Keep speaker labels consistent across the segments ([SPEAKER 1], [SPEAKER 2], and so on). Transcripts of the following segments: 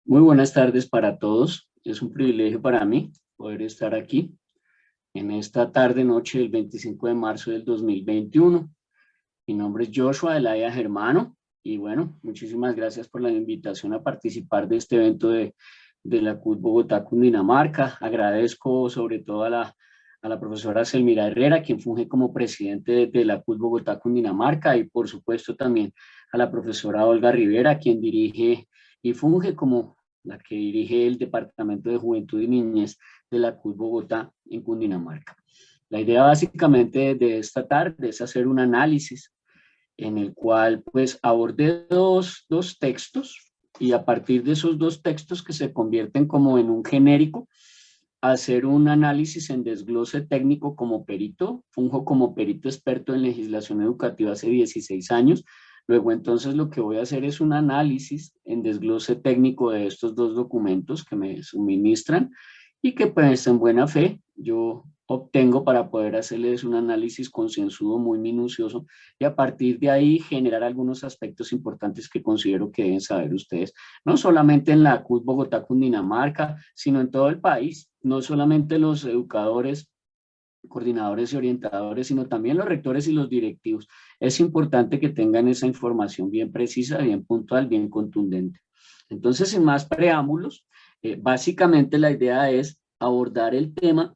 [SPEAKER 1] Muy buenas tardes para todos. Es un privilegio para mí poder estar aquí en esta tarde-noche del 25 de marzo del 2021. Mi nombre es Joshua Elaya Germano y bueno, muchísimas gracias por la invitación a participar de este evento de la CUT Bogotá Cundinamarca. Agradezco sobre todo a la profesora Selmira Herrera, quien funge como presidente de la CUT Bogotá Cundinamarca, y por supuesto también a la profesora Olga Rivera, quien dirige y funge como la que dirige el Departamento de Juventud y Niñez de la CUT Bogotá en Cundinamarca. La idea básicamente de esta tarde es hacer un análisis en el cual pues abordé dos textos, y a partir de esos dos textos que se convierten como en un genérico, hacer un análisis en desglose técnico como perito. Funjo como perito experto en legislación educativa hace 16 años. Luego entonces lo que voy a hacer es un análisis en desglose técnico de estos dos documentos que me suministran y que pues en buena fe yo obtengo para poder hacerles un análisis concienzudo muy minucioso, y a partir de ahí generar algunos aspectos importantes que considero que deben saber ustedes, no solamente en la CUT Bogotá Cundinamarca, sino en todo el país, no solamente los educadores, coordinadores y orientadores, sino también los rectores y los directivos. Es importante que tengan esa información bien precisa, bien puntual, bien contundente. Entonces, sin más preámbulos, básicamente la idea es abordar el tema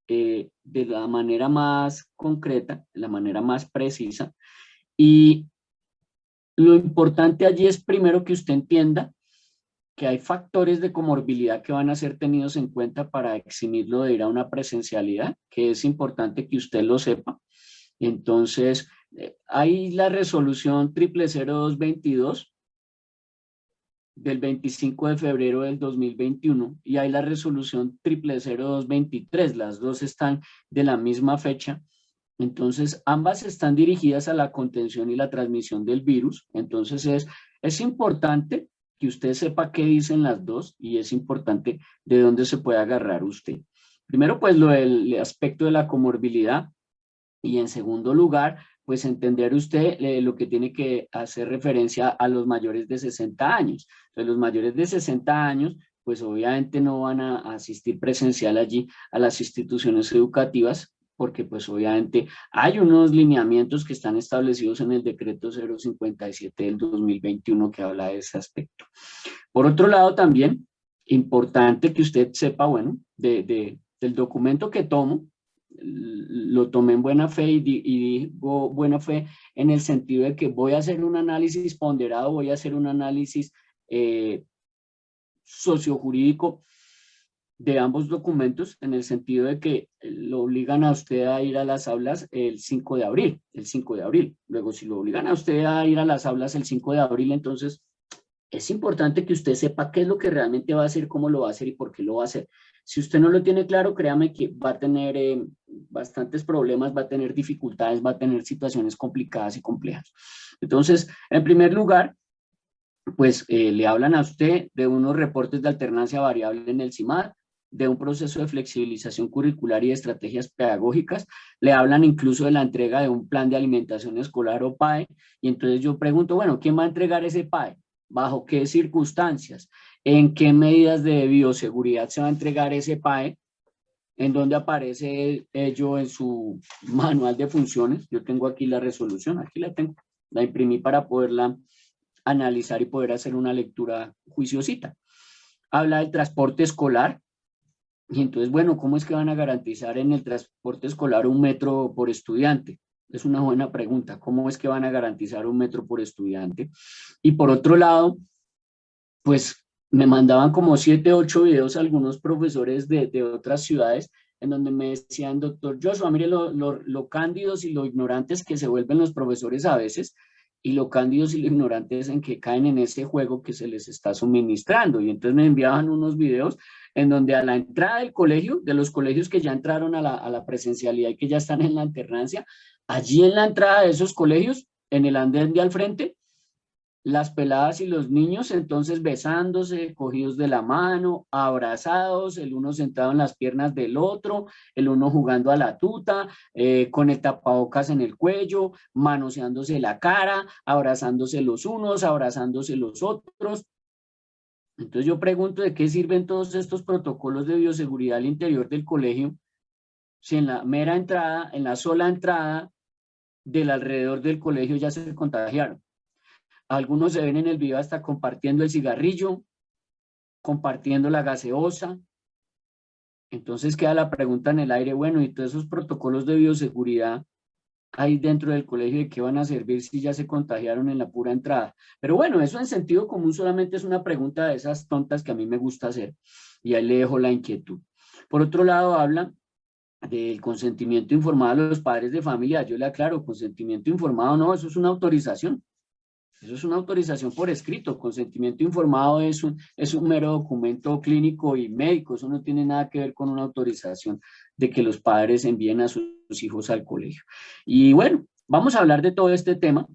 [SPEAKER 1] de la manera más concreta, de la manera más precisa, y lo importante allí es primero que usted entienda que hay factores de comorbilidad que van a ser tenidos en cuenta para eximirlo de ir a una presencialidad, que es importante que usted lo sepa. Entonces, hay la resolución 00222 del 25 de febrero del 2021 y hay la resolución 00223, las dos están de la misma fecha. Entonces, ambas están dirigidas a la contención y la transmisión del virus. Entonces, es importante que usted sepa qué dicen las dos, y es importante de dónde se puede agarrar usted. Primero, pues, el aspecto de la comorbilidad, y en segundo lugar, pues entender usted lo que tiene que hacer referencia a los mayores de 60 años. Entonces, los mayores de 60 años, pues obviamente no van a asistir presencial allí a las instituciones educativas, porque pues obviamente hay unos lineamientos que están establecidos en el decreto 057 del 2021 que habla de ese aspecto. Por otro lado también, importante que usted sepa, bueno, del documento que tomo, lo tomé en buena fe, y digo buena fe en el sentido de que voy a hacer un análisis ponderado, voy a hacer un análisis sociojurídico de ambos documentos, en el sentido de que lo obligan a usted a ir a las aulas el 5 de abril, el 5 de abril. Luego, si lo obligan a usted a ir a las aulas el 5 de abril, entonces es importante que usted sepa qué es lo que realmente va a hacer, cómo lo va a hacer y por qué lo va a hacer. Si usted no lo tiene claro, créame que va a tener bastantes problemas, va a tener dificultades, va a tener situaciones complicadas y complejas. Entonces, en primer lugar, pues le hablan a usted de unos reportes de alternancia variable en el CIMAD, de un proceso de flexibilización curricular y de estrategias pedagógicas, le hablan incluso de la entrega de un plan de alimentación escolar o PAE, y entonces yo pregunto, bueno, ¿quién va a entregar ese PAE? ¿Bajo qué circunstancias? ¿En qué medidas de bioseguridad se va a entregar ese PAE? ¿En dónde aparece ello en su manual de funciones? Yo tengo aquí la resolución, aquí la tengo, la imprimí para poderla analizar y poder hacer una lectura juiciosita. Habla del transporte escolar, y entonces, bueno, ¿cómo es que van a garantizar en el transporte escolar 1 metro por estudiante? Es una buena pregunta. ¿Cómo es que van a garantizar 1 metro por estudiante? Y por otro lado, pues me mandaban como 7, 8 videos algunos profesores de otras ciudades, en donde me decían, doctor Joshua, mire lo cándidos y lo ignorantes que se vuelven los profesores a veces, y lo cándidos y lo ignorantes en que caen en ese juego que se les está suministrando. Y entonces me enviaban unos videos en donde a la entrada del colegio, de los colegios que ya entraron a la presencialidad y que ya están en la alternancia, allí en la entrada de esos colegios, en el andén de al frente, las peladas y los niños entonces besándose, cogidos de la mano, abrazados, el uno sentado en las piernas del otro, el uno jugando a la tuta, con el tapabocas en el cuello, manoseándose la cara, abrazándose los unos, abrazándose los otros. Entonces yo pregunto, ¿de qué sirven todos estos protocolos de bioseguridad al interior del colegio si en la mera entrada, en la sola entrada del alrededor del colegio ya se contagiaron? Algunos se ven en el video hasta compartiendo el cigarrillo, compartiendo la gaseosa. Entonces queda la pregunta en el aire, bueno, ¿y todos esos protocolos de bioseguridad ahí dentro del colegio de qué van a servir si ya se contagiaron en la pura entrada? Pero bueno, eso en sentido común solamente es una pregunta de esas tontas que a mí me gusta hacer, y ahí le dejo la inquietud. Por otro lado, habla del consentimiento informado a los padres de familia. Yo le aclaro, consentimiento informado no, eso es una autorización. Eso es una autorización por escrito. Consentimiento informado es un mero documento clínico y médico. Eso no tiene nada que ver con una autorización de que los padres envíen a sus hijos al colegio. Y bueno, vamos a hablar de todo este tema.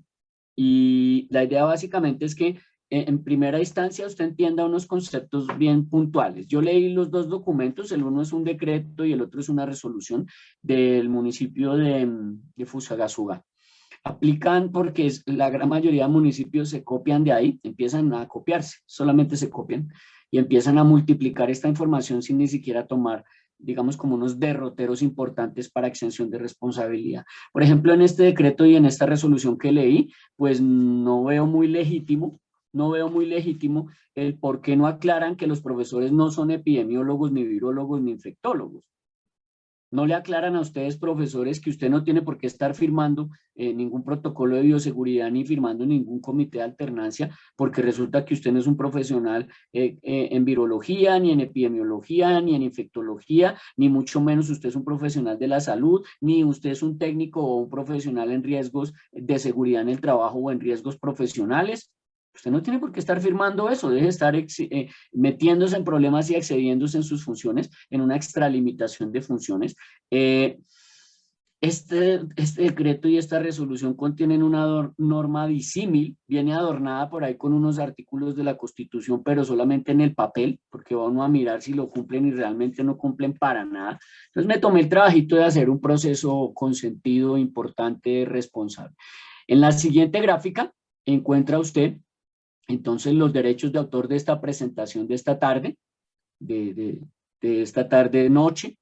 [SPEAKER 1] Y la idea básicamente es que en primera instancia usted entienda unos conceptos bien puntuales. Yo leí los dos documentos, el uno es un decreto y el otro es una resolución del municipio de Fusagasugá. Aplican porque la gran mayoría de municipios se copian de ahí, empiezan a copiarse, solamente se copian y empiezan a multiplicar esta información sin ni siquiera tomar, digamos, como unos derroteros importantes para exención de responsabilidad. Por ejemplo, en este decreto y en esta resolución que leí, pues no veo muy legítimo, el por qué no aclaran que los profesores no son epidemiólogos, ni virólogos, ni infectólogos. No le aclaran a ustedes, profesores, que usted no tiene por qué estar firmando ningún protocolo de bioseguridad ni firmando ningún comité de alternancia, porque resulta que usted no es un profesional en virología, ni en epidemiología, ni en infectología, ni mucho menos usted es un profesional de la salud, ni usted es un técnico o un profesional en riesgos de seguridad en el trabajo o en riesgos profesionales. Usted no tiene por qué estar firmando eso, deje de estar metiéndose en problemas y excediéndose en sus funciones, en una extralimitación de funciones. Este decreto y esta resolución contienen una norma disímil, viene adornada por ahí con unos artículos de la Constitución, pero solamente en el papel, porque vamos a mirar si lo cumplen y realmente no cumplen para nada. Entonces me tomé el trabajito de hacer un proceso con sentido importante, responsable. En la siguiente gráfica encuentra usted entonces los derechos de autor de esta presentación de esta tarde, de esta tarde-noche,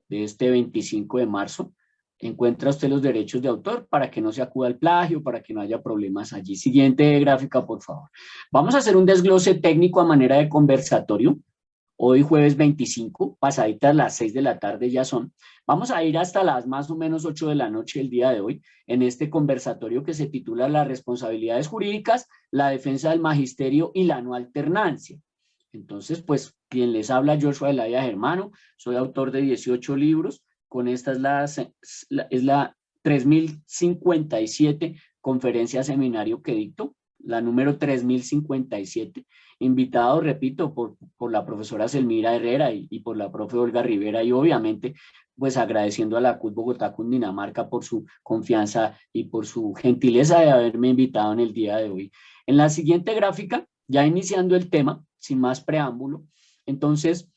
[SPEAKER 1] de este 25 de marzo, encuentra usted los derechos de autor para que no se acuda al plagio, para que no haya problemas allí. Siguiente gráfica, por favor. Vamos a hacer un desglose técnico a manera de conversatorio. Hoy jueves 25, pasaditas las 6 de la tarde ya son. Vamos a ir hasta las más o menos 8 de la noche del día de hoy en este conversatorio que se titula Las responsabilidades jurídicas, la defensa del magisterio y la no alternancia. Entonces, pues, quien les habla, Joshua Elaya Germano, soy autor de 18 libros, con esta es la 3057 conferencia seminario que dicto, la número 3057, invitado, repito, por la profesora Selmira Herrera y por la profe Olga Rivera, y obviamente, pues agradeciendo a la CUT Bogotá, Cundinamarca, por su confianza y por su gentileza de haberme invitado en el día de hoy. En la siguiente gráfica, ya iniciando el tema, sin más preámbulo, entonces,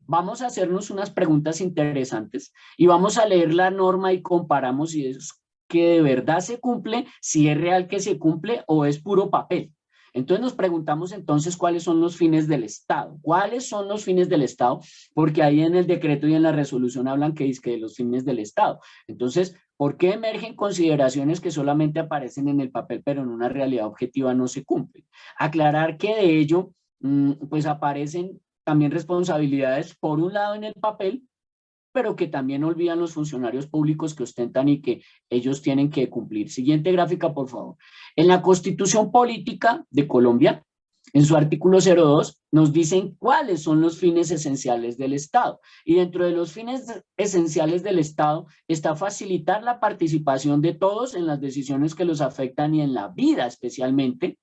[SPEAKER 1] vamos a hacernos unas preguntas interesantes y vamos a leer la norma y comparamos si es que de verdad se cumple, si es real que se cumple o es puro papel. Entonces nos preguntamos entonces cuáles son los fines del Estado. ¿Cuáles son los fines del Estado? Porque ahí en el decreto y en la resolución hablan que es que de los fines del Estado. Entonces, ¿por qué emergen consideraciones que solamente aparecen en el papel pero en una realidad objetiva no se cumplen? Aclarar que de ello, pues aparecen también responsabilidades por un lado en el papel, pero que también olvidan los funcionarios públicos que ostentan y que ellos tienen que cumplir. Siguiente gráfica, por favor. En la Constitución Política de Colombia, en su artículo 02, nos dicen cuáles son los fines esenciales del Estado. Y dentro de los fines esenciales del Estado está facilitar la participación de todos en las decisiones que los afectan y en la vida especialmente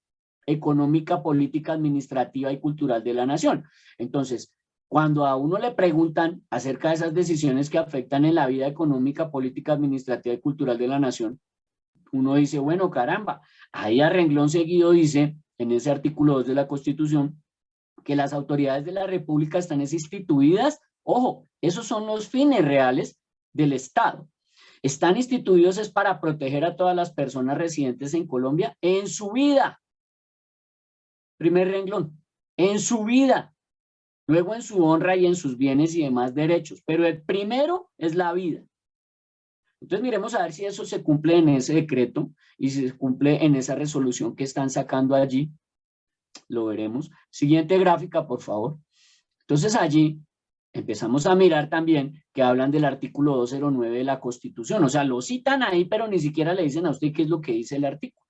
[SPEAKER 1] económica, política, administrativa y cultural de la nación. Entonces, cuando a uno le preguntan acerca de esas decisiones que afectan en la vida económica, política, administrativa y cultural de la nación, uno dice, bueno, caramba, ahí a renglón seguido dice, en ese artículo 2 de la Constitución, que las autoridades de la República están instituidas, ojo, esos son los fines reales del Estado. Están instituidos es para proteger a todas las personas residentes en Colombia en su vida. Primer renglón, en su vida, luego en su honra y en sus bienes y demás derechos, pero el primero es la vida. Entonces miremos a ver si eso se cumple en ese decreto y si se cumple en esa resolución que están sacando allí. Lo veremos. Siguiente gráfica, por favor. Entonces allí empezamos a mirar también que hablan del artículo 209 de la Constitución. O sea, lo citan ahí, pero ni siquiera le dicen a usted qué es lo que dice el artículo.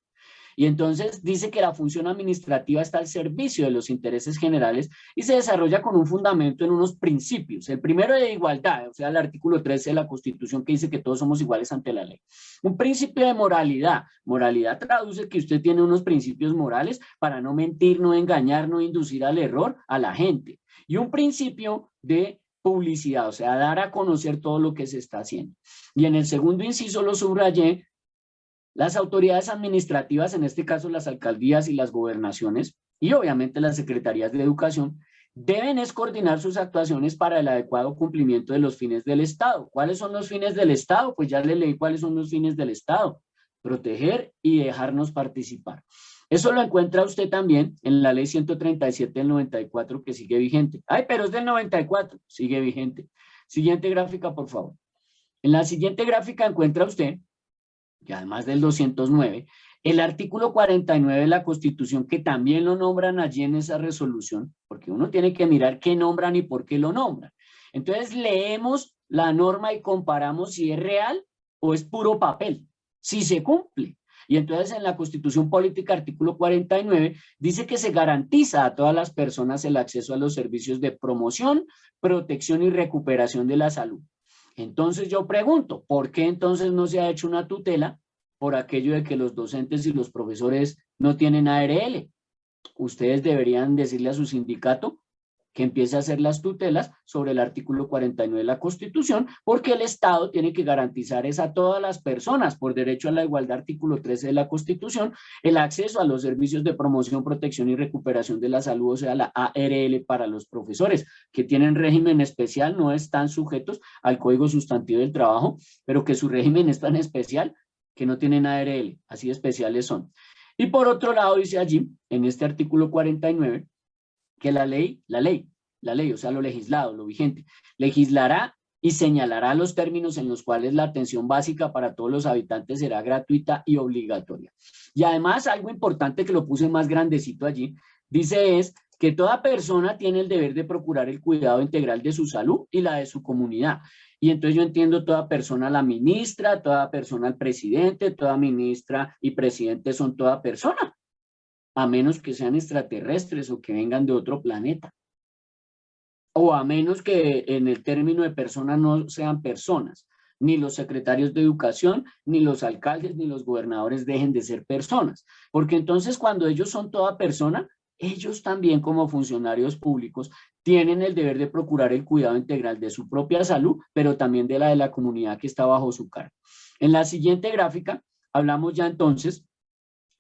[SPEAKER 1] Y entonces dice que la función administrativa está al servicio de los intereses generales y se desarrolla con un fundamento en unos principios. El primero de igualdad, o sea, el artículo 13 de la Constitución que dice que todos somos iguales ante la ley. Un principio de moralidad. Moralidad traduce que usted tiene unos principios morales para no mentir, no engañar, no inducir al error a la gente. Y un principio de publicidad, o sea, dar a conocer todo lo que se está haciendo. Y en el segundo inciso lo subrayé. Las autoridades administrativas, en este caso las alcaldías y las gobernaciones, y obviamente las secretarías de educación, deben coordinar sus actuaciones para el adecuado cumplimiento de los fines del Estado. ¿Cuáles son los fines del Estado? Pues ya le leí cuáles son los fines del Estado. Proteger y dejarnos participar. Eso lo encuentra usted también en la ley 137 del 94 que sigue vigente. Ay, pero es del 94, sigue vigente. Siguiente gráfica, por favor. En la siguiente gráfica encuentra usted que además del 209, el artículo 49 de la Constitución, que también lo nombran allí en esa resolución, porque uno tiene que mirar qué nombran y por qué lo nombran. Entonces leemos la norma y comparamos si es real o es puro papel, si se cumple. Y entonces en la Constitución Política, artículo 49, dice que se garantiza a todas las personas el acceso a los servicios de promoción, protección y recuperación de la salud. Entonces yo pregunto, ¿por qué entonces no se ha hecho una tutela por aquello de que los docentes y los profesores no tienen ARL? Ustedes deberían decirle a su sindicato que empiece a hacer las tutelas sobre el artículo 49 de la Constitución, porque el Estado tiene que garantizar a todas las personas, por derecho a la igualdad, artículo 13 de la Constitución, el acceso a los servicios de promoción, protección y recuperación de la salud, o sea, la ARL para los profesores, que tienen régimen especial, no están sujetos al Código Sustantivo del Trabajo, pero que su régimen es tan especial que no tienen ARL, así especiales son. Y por otro lado dice allí, en este artículo 49, que la ley, o sea, lo legislado, lo vigente, legislará y señalará los términos en los cuales la atención básica para todos los habitantes será gratuita y obligatoria. Y además, algo importante que lo puse más grandecito allí, dice es que toda persona tiene el deber de procurar el cuidado integral de su salud y la de su comunidad. Y entonces yo entiendo toda persona la ministra, toda persona el presidente, toda ministra y presidente son toda persona, a menos que sean extraterrestres o que vengan de otro planeta. O a menos que en el término de personas no sean personas. Ni los secretarios de educación, ni los alcaldes, ni los gobernadores dejen de ser personas. Porque entonces cuando ellos son toda persona, ellos también como funcionarios públicos tienen el deber de procurar el cuidado integral de su propia salud, pero también de la comunidad que está bajo su cargo. En la siguiente gráfica hablamos ya entonces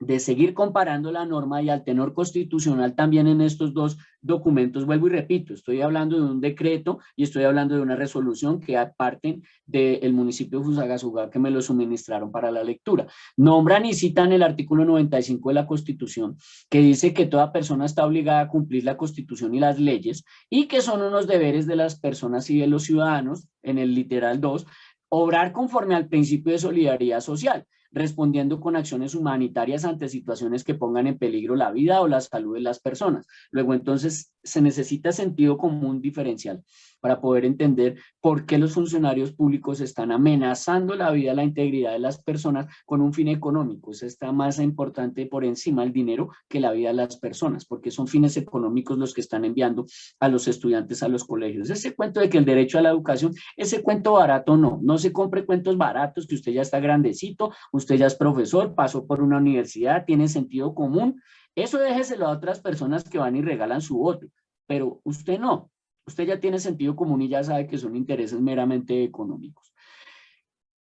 [SPEAKER 1] de seguir comparando la norma y al tenor constitucional también en estos dos documentos. Vuelvo y repito, estoy hablando de un decreto y estoy hablando de una resolución que parten del municipio de Fusagasugá, que me lo suministraron para la lectura. Nombran y citan el artículo 95 de la Constitución, que dice que toda persona está obligada a cumplir la Constitución y las leyes, y que son unos deberes de las personas y de los ciudadanos, en el literal 2, obrar conforme al principio de solidaridad social, respondiendo con acciones humanitarias ante situaciones que pongan en peligro la vida o la salud de las personas. Luego, entonces, se necesita sentido común diferencial para poder entender por qué los funcionarios públicos están amenazando la vida, la integridad de las personas con un fin económico. Eso está más importante por encima del dinero que la vida de las personas, porque son fines económicos los que están enviando a los estudiantes a los colegios. Ese cuento de que el derecho a la educación, ese cuento barato no se compre cuentos baratos, que usted ya está grandecito, usted ya es profesor, pasó por una universidad, tiene sentido común. Eso déjeselo a otras personas que van y regalan su voto, pero usted no. Usted ya tiene sentido común y ya sabe que son intereses meramente económicos.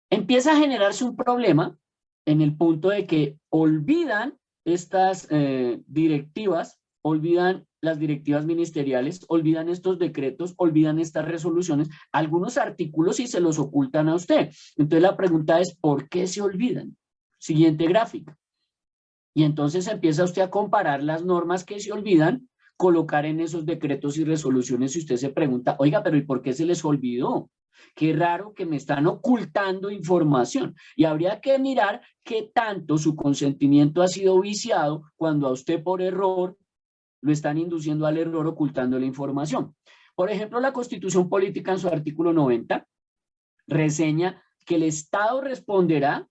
[SPEAKER 1] Empieza a generarse un problema en el punto de que olvidan estas directivas, olvidan las directivas ministeriales, olvidan estos decretos, olvidan estas resoluciones, algunos artículos y se los ocultan a usted. Entonces la pregunta es, ¿por qué se olvidan? Siguiente gráfica. Y entonces empieza usted a comparar las normas que se olvidan colocar en esos decretos y resoluciones si usted se pregunta, oiga, pero ¿y por qué se les olvidó? Qué raro que me están ocultando información. Y habría que mirar qué tanto su consentimiento ha sido viciado cuando a usted por error lo están induciendo al error ocultando la información. Por ejemplo, la Constitución Política en su artículo 90 reseña que el Estado responderá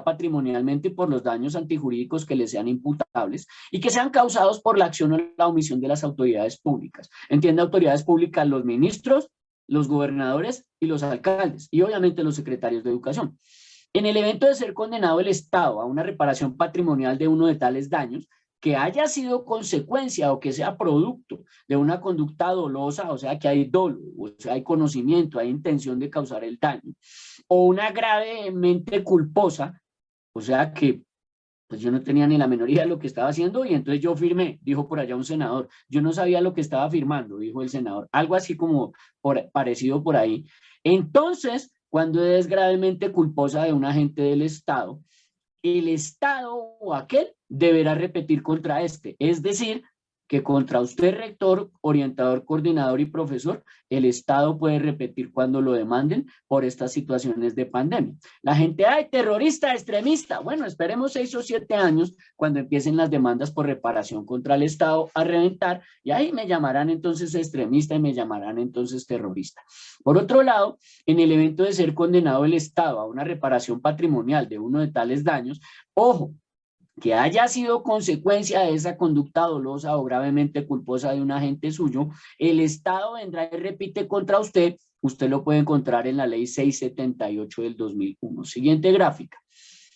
[SPEAKER 1] patrimonialmente por los daños antijurídicos que le sean imputables y que sean causados por la acción o la omisión de las autoridades públicas. Entiende autoridades públicas los ministros, los gobernadores y los alcaldes, y obviamente los secretarios de educación. En el evento de ser condenado el Estado a una reparación patrimonial de uno de tales daños, que haya sido consecuencia o que sea producto de una conducta dolosa, o sea que hay dolo, o sea hay conocimiento, hay intención de causar el daño, o una gravemente culposa, o sea que pues yo no tenía ni la menor idea de lo que estaba haciendo y entonces yo firmé, dijo por allá un senador, yo no sabía lo que estaba firmando, dijo el senador, algo así como parecido por ahí. Entonces, cuando es gravemente culposa de un agente del Estado, el Estado o aquel deberá repetir contra este, es decir, que contra usted, rector, orientador, coordinador y profesor, el Estado puede repetir cuando lo demanden por estas situaciones de pandemia. La gente, ¡ay, terrorista, extremista! Bueno, esperemos 6 o 7 años cuando empiecen las demandas por reparación contra el Estado a reventar y ahí me llamarán entonces extremista y me llamarán entonces terrorista. Por otro lado, en el evento de ser condenado el Estado a una reparación patrimonial de uno de tales daños, ojo, que haya sido consecuencia de esa conducta dolosa o gravemente culposa de un agente suyo, el Estado vendrá y repite contra usted, usted lo puede encontrar en la ley 678 del 2001. Siguiente gráfica.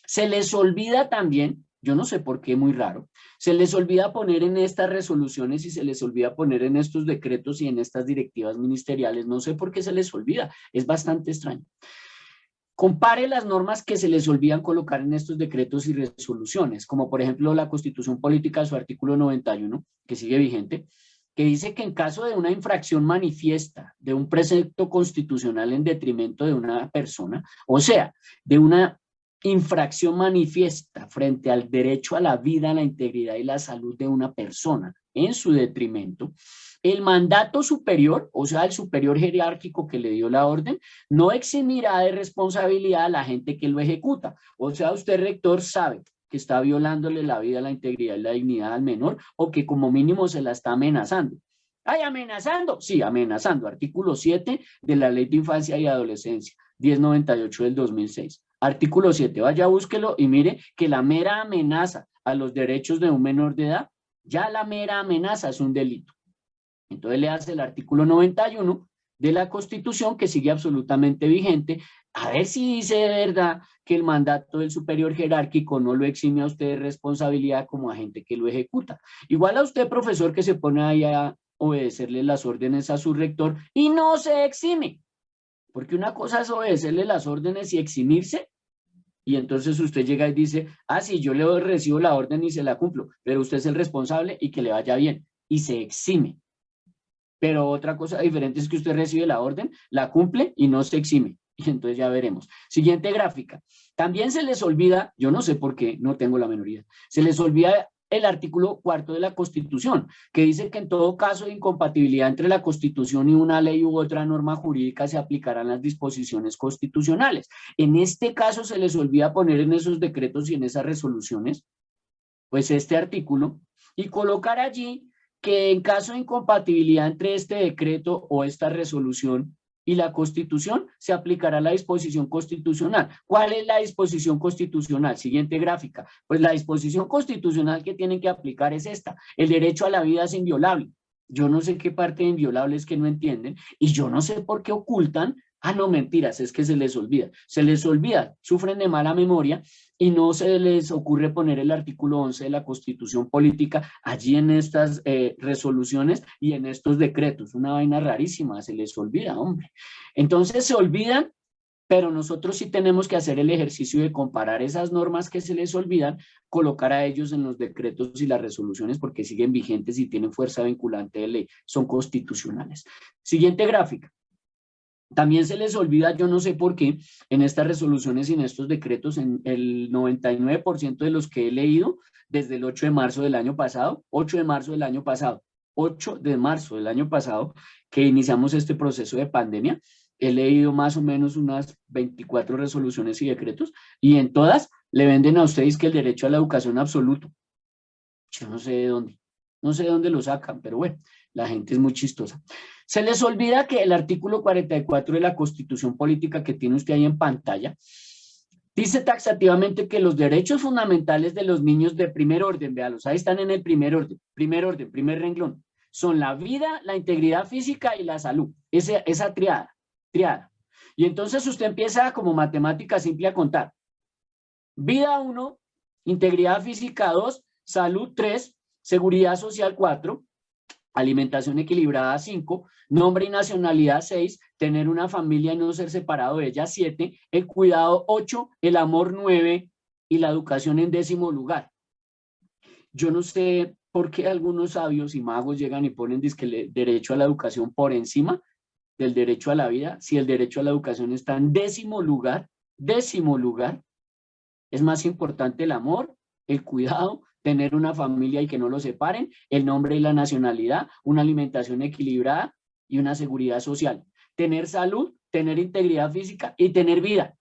[SPEAKER 1] Se les olvida también, yo no sé por qué, muy raro, se les olvida poner en estas resoluciones y se les olvida poner en estos decretos y en estas directivas ministeriales, no sé por qué se les olvida, es bastante extraño. Compare las normas que se les olvidan colocar en estos decretos y resoluciones, como por ejemplo la Constitución Política, su artículo 91, que sigue vigente, que dice que en caso de una infracción manifiesta de un precepto constitucional en detrimento de una persona, o sea, de una infracción manifiesta frente al derecho a la vida, a la integridad y la salud de una persona en su detrimento, el mandato superior, o sea, el superior jerárquico que le dio la orden, no eximirá de responsabilidad a la gente que lo ejecuta. O sea, usted, rector, sabe que está violándole la vida, la integridad y la dignidad al menor, o que como mínimo se la está amenazando. ¡Ay, amenazando! Sí, amenazando. Artículo 7 de la Ley de Infancia y Adolescencia, 1098 del 2006. Artículo 7, vaya, búsquelo y mire que la mera amenaza a los derechos de un menor de edad, ya la mera amenaza es un delito. Entonces le hace el artículo 91 de la Constitución, que sigue absolutamente vigente, a ver si dice de verdad que el mandato del superior jerárquico no lo exime a usted de responsabilidad como agente que lo ejecuta. Igual a usted, profesor, que se pone ahí a obedecerle las órdenes a su rector y no se exime, porque una cosa es obedecerle las órdenes y eximirse, y entonces usted llega y dice, ah, sí, yo le recibo la orden y se la cumplo, pero usted es el responsable y que le vaya bien, y se exime. Pero otra cosa diferente es que usted recibe la orden, la cumple y no se exime. Y entonces ya veremos. Siguiente gráfica. También se les olvida, yo no sé por qué, no tengo la menoría, se les olvida el artículo 4 de la Constitución, que dice que en todo caso de incompatibilidad entre la Constitución y una ley u otra norma jurídica se aplicarán las disposiciones constitucionales. En este caso se les olvida poner en esos decretos y en esas resoluciones, pues este artículo, y colocar allí que en caso de incompatibilidad entre este decreto o esta resolución y la Constitución, se aplicará la disposición constitucional. ¿Cuál es la disposición constitucional? Siguiente gráfica. Pues la disposición constitucional que tienen que aplicar es esta. El derecho a la vida es inviolable. Yo no sé qué parte de inviolable es que no entienden y yo no sé por qué ocultan. Ah, no, mentiras, es que se les olvida, sufren de mala memoria y no se les ocurre poner el artículo 11 de la Constitución Política allí en estas resoluciones y en estos decretos. Una vaina rarísima, se les olvida, hombre. Entonces se olvidan, pero nosotros sí tenemos que hacer el ejercicio de comparar esas normas que se les olvidan, colocar a ellos en los decretos y las resoluciones porque siguen vigentes y tienen fuerza vinculante de ley, son constitucionales. Siguiente gráfica. También se les olvida, yo no sé por qué, en estas resoluciones y en estos decretos, en el 99% de los que he leído desde el 8 de marzo del año pasado, 8 de marzo del año pasado, 8 de marzo del año pasado, que iniciamos este proceso de pandemia, he leído más o menos unas 24 resoluciones y decretos, y en todas le venden a ustedes que el derecho a la educación absoluto. Yo no sé de dónde, no sé de dónde lo sacan, pero bueno, la gente es muy chistosa. Se les olvida que el artículo 44 de la Constitución Política que tiene usted ahí en pantalla dice taxativamente que los derechos fundamentales de los niños de primer orden, véalos, ahí están en el primer orden, primer renglón, son la vida, la integridad física y la salud, esa triada. Y entonces usted empieza como matemática simple a contar. Vida 1, integridad física 2, salud 3, seguridad social 4, alimentación equilibrada 5, nombre y nacionalidad 6, tener una familia y no ser separado de ella 7, el cuidado 8, el amor 9 y la educación en 10º lugar. Yo no sé por qué algunos sabios y magos llegan y ponen el derecho a la educación por encima del derecho a la vida, si el derecho a la educación está en 10º lugar, es más importante el amor, el cuidado, tener una familia y que no lo separen, el nombre y la nacionalidad, una alimentación equilibrada y una seguridad social. Tener salud, tener integridad física y tener vida,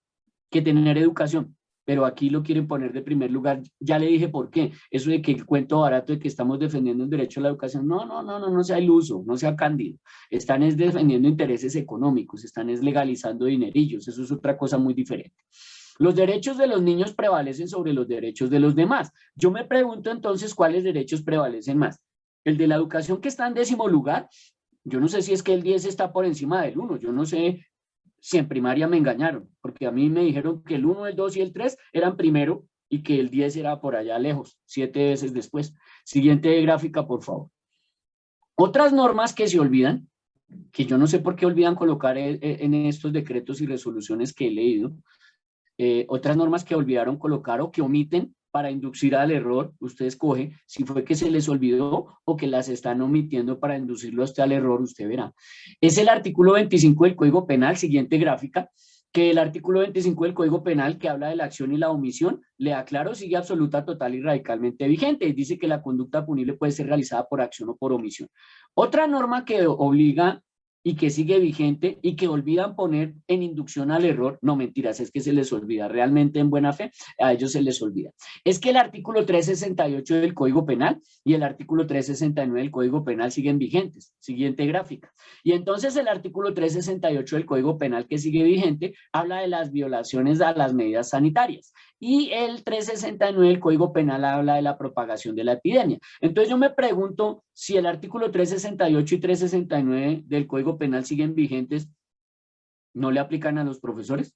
[SPEAKER 1] que tener educación. Pero aquí lo quieren poner de primer lugar. Ya le dije por qué. Eso de que el cuento barato de que estamos defendiendo el derecho a la educación, no sea iluso, no sea cándido. Están defendiendo intereses económicos, están legalizando dinerillos. Eso es otra cosa muy diferente. Los derechos de los niños prevalecen sobre los derechos de los demás. Yo me pregunto entonces cuáles derechos prevalecen más. El de la educación, que está en 10º lugar, yo no sé si es que el 10 está por encima del 1, yo no sé si en primaria me engañaron, porque a mí me dijeron que el 1, el 2 y el 3 eran primero y que el 10 era por allá lejos, 7 veces después. Siguiente gráfica, por favor. Otras normas que se olvidan, que yo no sé por qué olvidan colocar en estos decretos y resoluciones que he leído, otras normas que olvidaron colocar o que omiten para inducir al error, usted escoge si fue que se les olvidó o que las están omitiendo para inducirlo a usted al error, usted verá. Es el artículo 25 del Código Penal, siguiente gráfica, que el artículo 25 del Código Penal, que habla de la acción y la omisión, le aclaro, sigue absoluta, total y radicalmente vigente, y dice que la conducta punible puede ser realizada por acción o por omisión. Otra norma que obliga y que sigue vigente y que olvidan poner en inducción al error, no mentiras, es que se les olvida, realmente en buena fe, a ellos se les olvida. Es que el artículo 368 del Código Penal y el artículo 369 del Código Penal siguen vigentes. Siguiente gráfica. Y entonces el artículo 368 del Código Penal que sigue vigente habla de las violaciones a las medidas sanitarias. Y el 369 del Código Penal habla de la propagación de la epidemia. Entonces yo me pregunto si el artículo 368 y 369 del Código Penal siguen vigentes, ¿no le aplican a los profesores?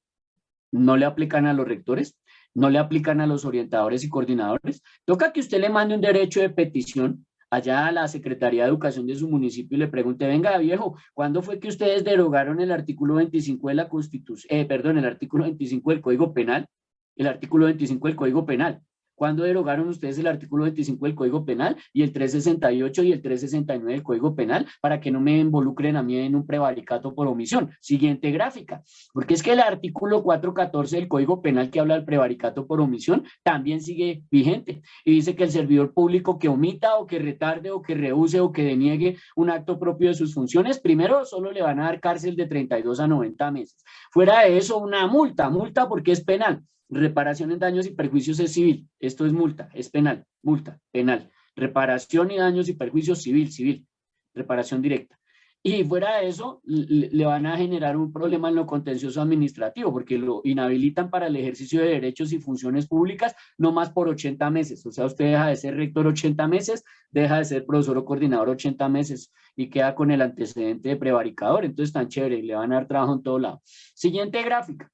[SPEAKER 1] ¿No le aplican a los rectores? ¿No le aplican a los orientadores y coordinadores? Toca que usted le mande un derecho de petición allá a la Secretaría de Educación de su municipio y le pregunte, venga viejo, ¿cuándo fue que ustedes derogaron el artículo 25 de la Constitución, el artículo 25 del Código Penal? El artículo 25 del Código Penal. ¿Cuándo derogaron ustedes el artículo 25 del Código Penal y el 368 y el 369 del Código Penal para que no me involucren a mí en un prevaricato por omisión? Siguiente gráfica. Porque es que el artículo 414 del Código Penal que habla del prevaricato por omisión también sigue vigente y dice que el servidor público que omita o que retarde o que rehúse o que deniegue un acto propio de sus funciones, primero solo le van a dar cárcel de 32 a 90 meses. Fuera de eso, una multa porque es penal. Reparación en daños y perjuicios es civil, esto es multa, es penal, multa, penal. Reparación y daños y perjuicios civil, reparación directa. Y fuera de eso, le van a generar un problema en lo contencioso administrativo, porque lo inhabilitan para el ejercicio de derechos y funciones públicas, no más por 80 meses. O sea, usted deja de ser rector 80 meses, deja de ser profesor o coordinador 80 meses y queda con el antecedente de prevaricador. Entonces, tan chévere, le van a dar trabajo en todo lado. Siguiente gráfica.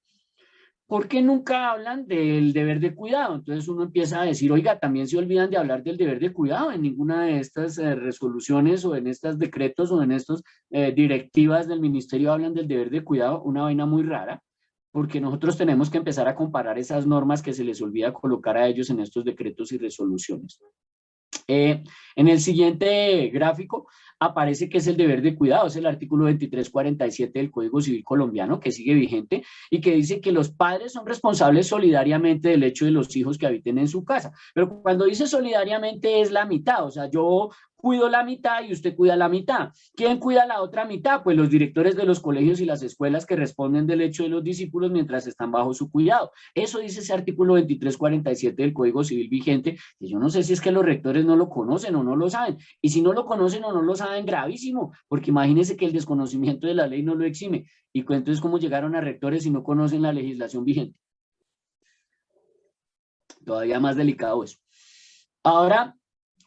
[SPEAKER 1] ¿Por qué nunca hablan del deber de cuidado? Entonces uno empieza a decir, oiga, también se olvidan de hablar del deber de cuidado en ninguna de estas resoluciones o en estos decretos o en estas directivas del ministerio hablan del deber de cuidado, una vaina muy rara, porque nosotros tenemos que empezar a comparar esas normas que se les olvida colocar a ellos en estos decretos y resoluciones. En el siguiente gráfico aparece que es el deber de cuidado, es el artículo 2347 del Código Civil colombiano, que sigue vigente y que dice que los padres son responsables solidariamente del hecho de los hijos que habiten en su casa. Pero cuando dice solidariamente es la mitad, o sea, yo cuido la mitad y usted cuida la mitad. ¿Quién cuida la otra mitad? Pues los directores de los colegios y las escuelas que responden del hecho de los discípulos mientras están bajo su cuidado. Eso dice ese artículo 2347 del Código Civil vigente, que yo no sé si es que los rectores no lo conocen o no lo saben. Y si no lo conocen o no lo saben, gravísimo, porque imagínense que el desconocimiento de la ley no lo exime. Y entonces, ¿cómo llegaron a rectores si no conocen la legislación vigente? Todavía más delicado eso. Ahora,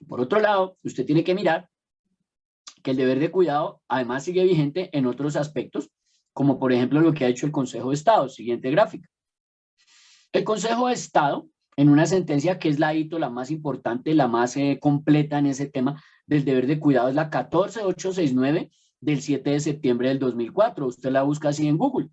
[SPEAKER 1] por otro lado, usted tiene que mirar que el deber de cuidado además sigue vigente en otros aspectos, como por ejemplo lo que ha hecho el Consejo de Estado. Siguiente gráfica. El Consejo de Estado, en una sentencia que es la hito, la más importante, la más completa en ese tema del deber de cuidado, es la 14869 del 7 de septiembre del 2004. Usted la busca así en Google.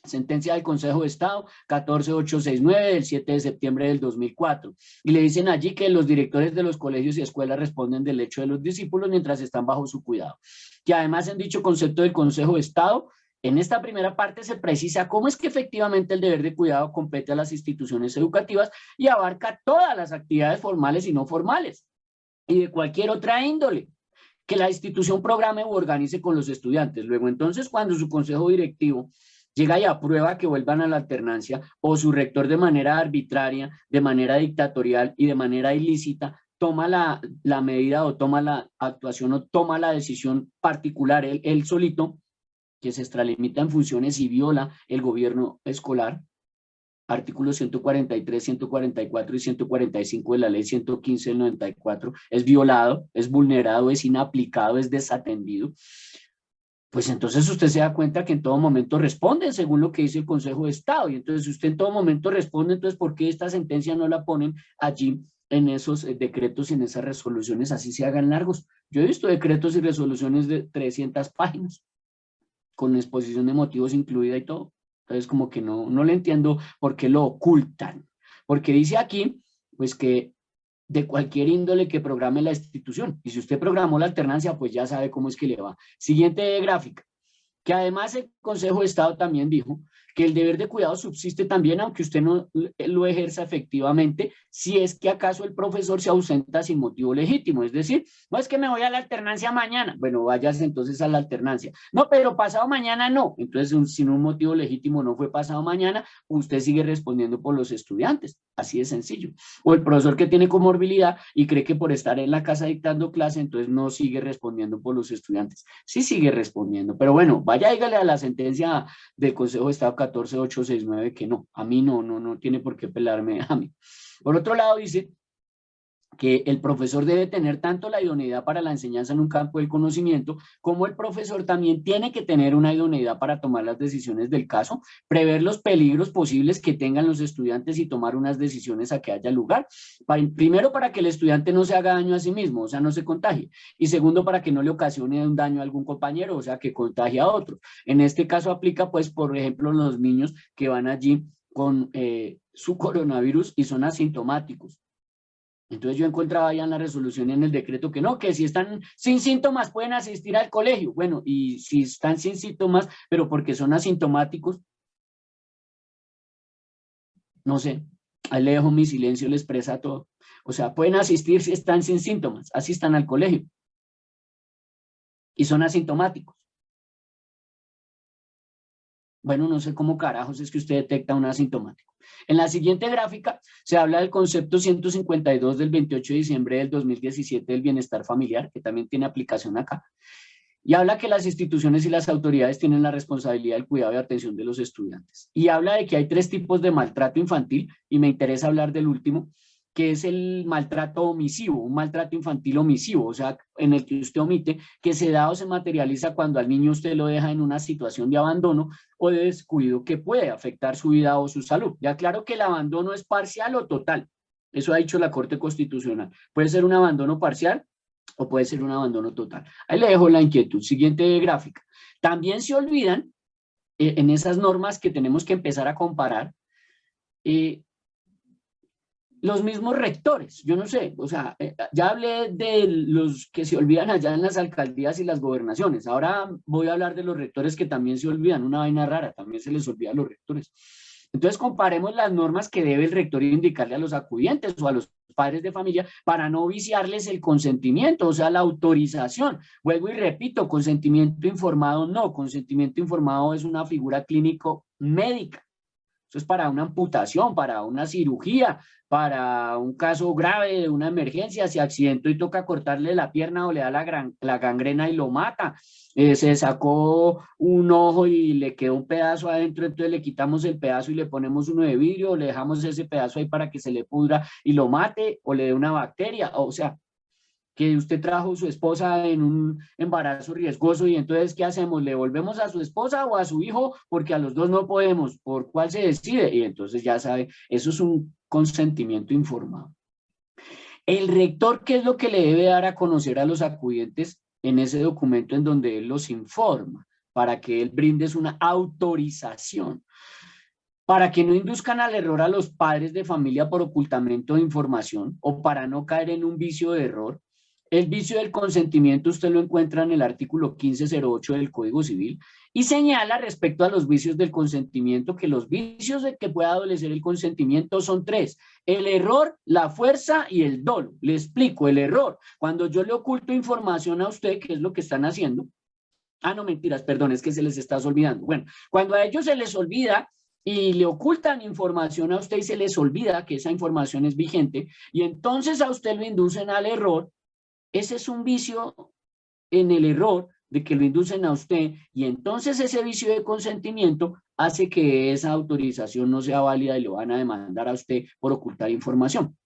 [SPEAKER 1] Sentencia del Consejo de Estado 14869 del 7 de septiembre del 2004. Y le dicen allí que los directores de los colegios y escuelas responden del hecho de los discípulos mientras están bajo su cuidado. Que además en dicho concepto del Consejo de Estado, en esta primera parte se precisa cómo es que efectivamente el deber de cuidado compete a las instituciones educativas y abarca todas las actividades formales y no formales y de cualquier otra índole que la institución programe u organice con los estudiantes. Luego entonces cuando su consejo directivo llega y aprueba que vuelvan a la alternancia o su rector de manera arbitraria, de manera dictatorial y de manera ilícita toma la medida o toma la actuación o toma la decisión particular, él solito, que se extralimita en funciones y viola el gobierno escolar, artículos 143, 144 y 145 de la ley 115 del 94, es violado, es vulnerado, es inaplicado, es desatendido, pues entonces usted se da cuenta que en todo momento responden según lo que dice el Consejo de Estado. Y entonces usted en todo momento responde, entonces ¿por qué esta sentencia no la ponen allí en esos decretos y en esas resoluciones así se hagan largos? Yo he visto decretos y resoluciones de 300 páginas con exposición de motivos incluida y todo. Entonces como que no le entiendo por qué lo ocultan. Porque dice aquí, pues que de cualquier índole que programe la institución. Y si usted programó la alternancia, pues ya sabe cómo es que le va. Siguiente gráfica. Que además el Consejo de Estado también dijo que el deber de cuidado subsiste también, aunque usted no lo ejerza efectivamente, si es que acaso el profesor se ausenta sin motivo legítimo. Es decir, no es que me voy a la alternancia mañana. Bueno, váyase entonces a la alternancia. No, pero pasado mañana no. Entonces, sin un motivo legítimo no fue pasado mañana, usted sigue respondiendo por los estudiantes. Así de sencillo. O el profesor que tiene comorbilidad y cree que por estar en la casa dictando clase, entonces no sigue respondiendo por los estudiantes. Sí sigue respondiendo, pero bueno, vaya, dígale a la sentencia del Consejo de Estado 14869 que no, a mí no tiene por qué pelarme a mí. Por otro lado dice que el profesor debe tener tanto la idoneidad para la enseñanza en un campo del conocimiento, como el profesor también tiene que tener una idoneidad para tomar las decisiones del caso, prever los peligros posibles que tengan los estudiantes y tomar unas decisiones a que haya lugar. Primero, para que el estudiante no se haga daño a sí mismo, o sea, no se contagie. Y segundo, para que no le ocasione un daño a algún compañero, o sea, que contagie a otro. En este caso aplica, pues, por ejemplo, los niños que van allí con su coronavirus y son asintomáticos. Entonces yo encontraba ya en la resolución y en el decreto que no, que si están sin síntomas pueden asistir al colegio. Bueno, y si están sin síntomas, pero porque son asintomáticos, no sé, ahí le dejo mi silencio, le expresa todo. O sea, pueden asistir si están sin síntomas, asistan al colegio. Y son asintomáticos. Bueno, no sé cómo carajos es que usted detecta un asintomático. En la siguiente gráfica se habla del concepto 152 del 28 de diciembre del 2017 del bienestar familiar, que también tiene aplicación acá, y habla que las instituciones y las autoridades tienen la responsabilidad del cuidado y atención de los estudiantes. Y habla de que hay 3 tipos de maltrato infantil, y me interesa hablar del último, que es el maltrato omisivo, un maltrato infantil omisivo, o sea, en el que usted omite, que se da o se materializa cuando al niño usted lo deja en una situación de abandono o de descuido que puede afectar su vida o su salud. Ya claro que el abandono es parcial o total, eso ha dicho la Corte Constitucional. Puede ser un abandono parcial o puede ser un abandono total. Ahí le dejo la inquietud. Siguiente gráfica. También se olvidan en esas normas que tenemos que empezar a comparar los mismos rectores, yo no sé, o sea, ya hablé de los que se olvidan allá en las alcaldías y las gobernaciones, ahora voy a hablar de los rectores que también se olvidan, una vaina rara, también se les olvida a los rectores. Entonces comparemos las normas que debe el rector indicarle a los acudientes o a los padres de familia para no viciarles el consentimiento, o sea, la autorización. Vuelvo y repito, consentimiento informado no, consentimiento informado es una figura clínico médica. Eso es para una amputación, para una cirugía, para un caso grave de una emergencia, si accidentó y toca cortarle la pierna o le da la gangrena y lo mata. Se sacó un ojo y le quedó un pedazo adentro, entonces le quitamos el pedazo y le ponemos uno de vidrio, o le dejamos ese pedazo ahí para que se le pudra y lo mate, o le dé una bacteria, o sea, que usted trajo a su esposa en un embarazo riesgoso y entonces, ¿qué hacemos? ¿Le volvemos a su esposa o a su hijo? Porque a los dos no podemos, ¿por cuál se decide? Y entonces ya sabe, eso es un consentimiento informado. El rector, ¿qué es lo que le debe dar a conocer a los acudientes en ese documento en donde él los informa? Para que él brinde una autorización. Para que no induzcan al error a los padres de familia por ocultamiento de información o para no caer en un vicio de error. El vicio del consentimiento usted lo encuentra en el artículo 1508 del Código Civil y señala respecto a los vicios del consentimiento que los vicios de que pueda adolecer el consentimiento son tres: el error, la fuerza y el dolo. Le explico, el error, cuando yo le oculto información a usted, que es lo que están haciendo. Ah, no, mentiras, perdón, es que se les está olvidando. Bueno, cuando a ellos se les olvida y le ocultan información a usted y se les olvida que esa información es vigente y entonces a usted lo inducen al error, ese es un vicio en el error de que lo inducen a usted y entonces ese vicio de consentimiento hace que esa autorización no sea válida y lo van a demandar a usted por ocultar información.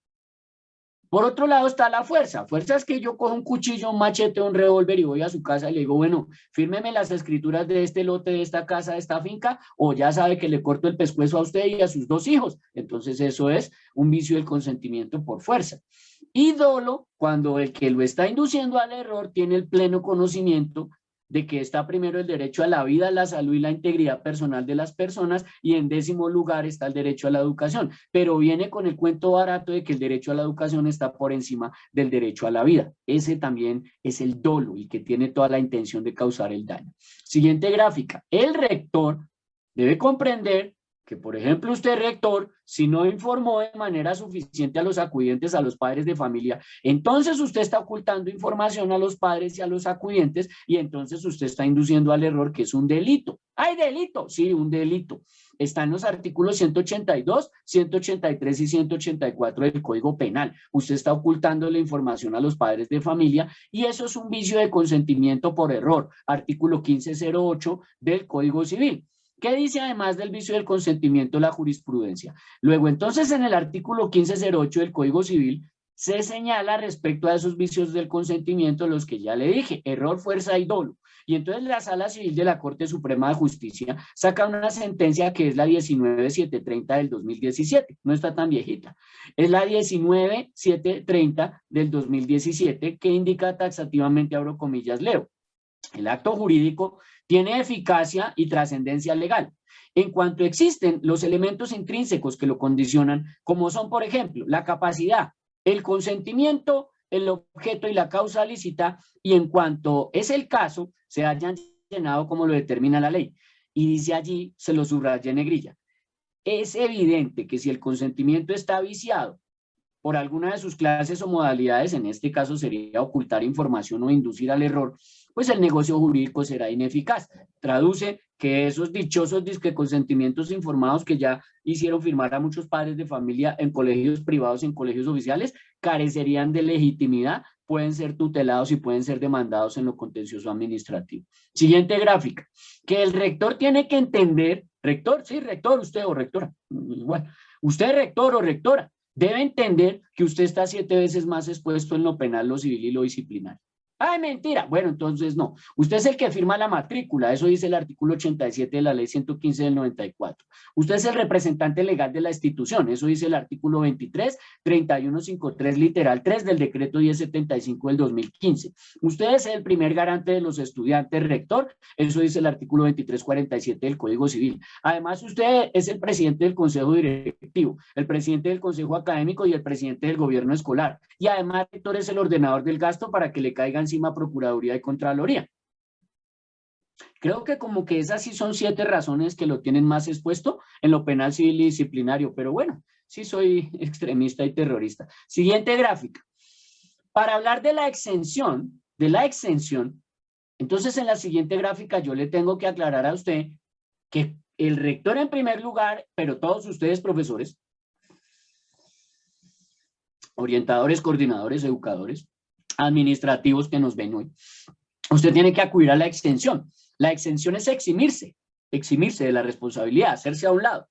[SPEAKER 1] Por otro lado está la fuerza. Fuerza es que yo cojo un cuchillo, un machete, un revólver y voy a su casa y le digo, bueno, fírmeme las escrituras de este lote, de esta casa, de esta finca, o ya sabe que le corto el pescuezo a usted y a sus dos hijos. Entonces eso es un vicio del consentimiento por fuerza. Y dolo, cuando el que lo está induciendo al error tiene el pleno conocimiento de que está primero el derecho a la vida, la salud y la integridad personal de las personas y en décimo lugar está el derecho a la educación, pero viene con el cuento barato de que el derecho a la educación está por encima del derecho a la vida. Ese también es el dolo y que tiene toda la intención de causar el daño. Siguiente gráfica. El rector debe comprender que, por ejemplo, usted, rector, si no informó de manera suficiente a los acudientes, a los padres de familia, entonces usted está ocultando información a los padres y a los acudientes y entonces usted está induciendo al error, que es un delito. ¿Hay delito? Sí, un delito. Está en los artículos 182, 183 y 184 del Código Penal. Usted está ocultando la información a los padres de familia y eso es un vicio de consentimiento por error. Artículo 1508 del Código Civil. ¿Qué dice además del vicio del consentimiento la jurisprudencia? Luego, entonces, en el artículo 1508 del Código Civil se señala respecto a esos vicios del consentimiento los que ya le dije, error, fuerza y dolo. Y entonces la Sala Civil de la Corte Suprema de Justicia saca una sentencia que es la 19730 del 2017, no está tan viejita, es la 19730 del 2017 que indica taxativamente, abro comillas, leo, el acto jurídico tiene eficacia y trascendencia legal en cuanto existen los elementos intrínsecos que lo condicionan, como son, por ejemplo, la capacidad, el consentimiento, el objeto y la causa lícita, y en cuanto es el caso, se hayan llenado como lo determina la ley. Y dice allí, se lo subraya en negrilla. Es evidente que si el consentimiento está viciado por alguna de sus clases o modalidades, en este caso sería ocultar información o inducir al error, pues el negocio jurídico será ineficaz. Traduce que esos dichosos disqueconsentimientos informados que ya hicieron firmar a muchos padres de familia en colegios privados, en colegios oficiales, carecerían de legitimidad, pueden ser tutelados y pueden ser demandados en lo contencioso administrativo. Siguiente gráfica, que el rector tiene que entender, rector, sí, rector, usted o rectora, bueno, usted rector o rectora, debe entender que usted está 7 veces más expuesto en lo penal, lo civil y lo disciplinario. ¡Ay, mentira! Bueno, entonces no. Usted es el que firma la matrícula, eso dice el artículo 87 de la ley 115 del 94. Usted es el representante legal de la institución, eso dice el artículo 23, 3153, literal 3 del decreto 1075 del 2015. Usted es el primer garante de los estudiantes rector, eso dice el artículo 2347 del Código Civil. Además, usted es el presidente del Consejo Directivo, el presidente del Consejo Académico y el presidente del Gobierno Escolar. Y además, el rector es el ordenador del gasto para que le caigan encima Procuraduría y Contraloría. Creo que como que esas sí son 7 razones que lo tienen más expuesto en lo penal, civil y disciplinario, pero bueno, sí soy extremista y terrorista. Siguiente gráfica. Para hablar de la exención, entonces en la siguiente gráfica yo le tengo que aclarar a usted que el rector en primer lugar, pero todos ustedes profesores, orientadores, coordinadores, educadores, administrativos que nos ven hoy, usted tiene que acudir a la exención. La exención es eximirse de la responsabilidad, hacerse a un lado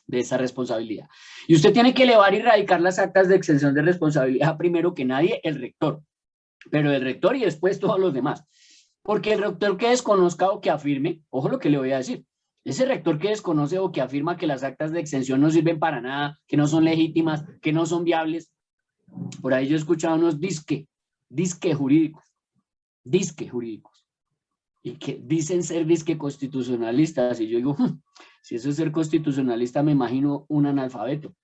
[SPEAKER 1] de esa responsabilidad. Y usted tiene que elevar y radicar las actas de exención de responsabilidad primero que nadie, el rector, pero el rector y después todos los demás. Porque el rector que desconozca o que afirme, ojo lo que le voy a decir, ese rector que desconoce o que afirma que las actas de exención no sirven para nada, que no son legítimas, que no son viables, por ahí yo he escuchado unos disque jurídicos, y que dicen ser disque constitucionalistas, y yo digo, si eso es ser constitucionalista, me imagino un analfabeto.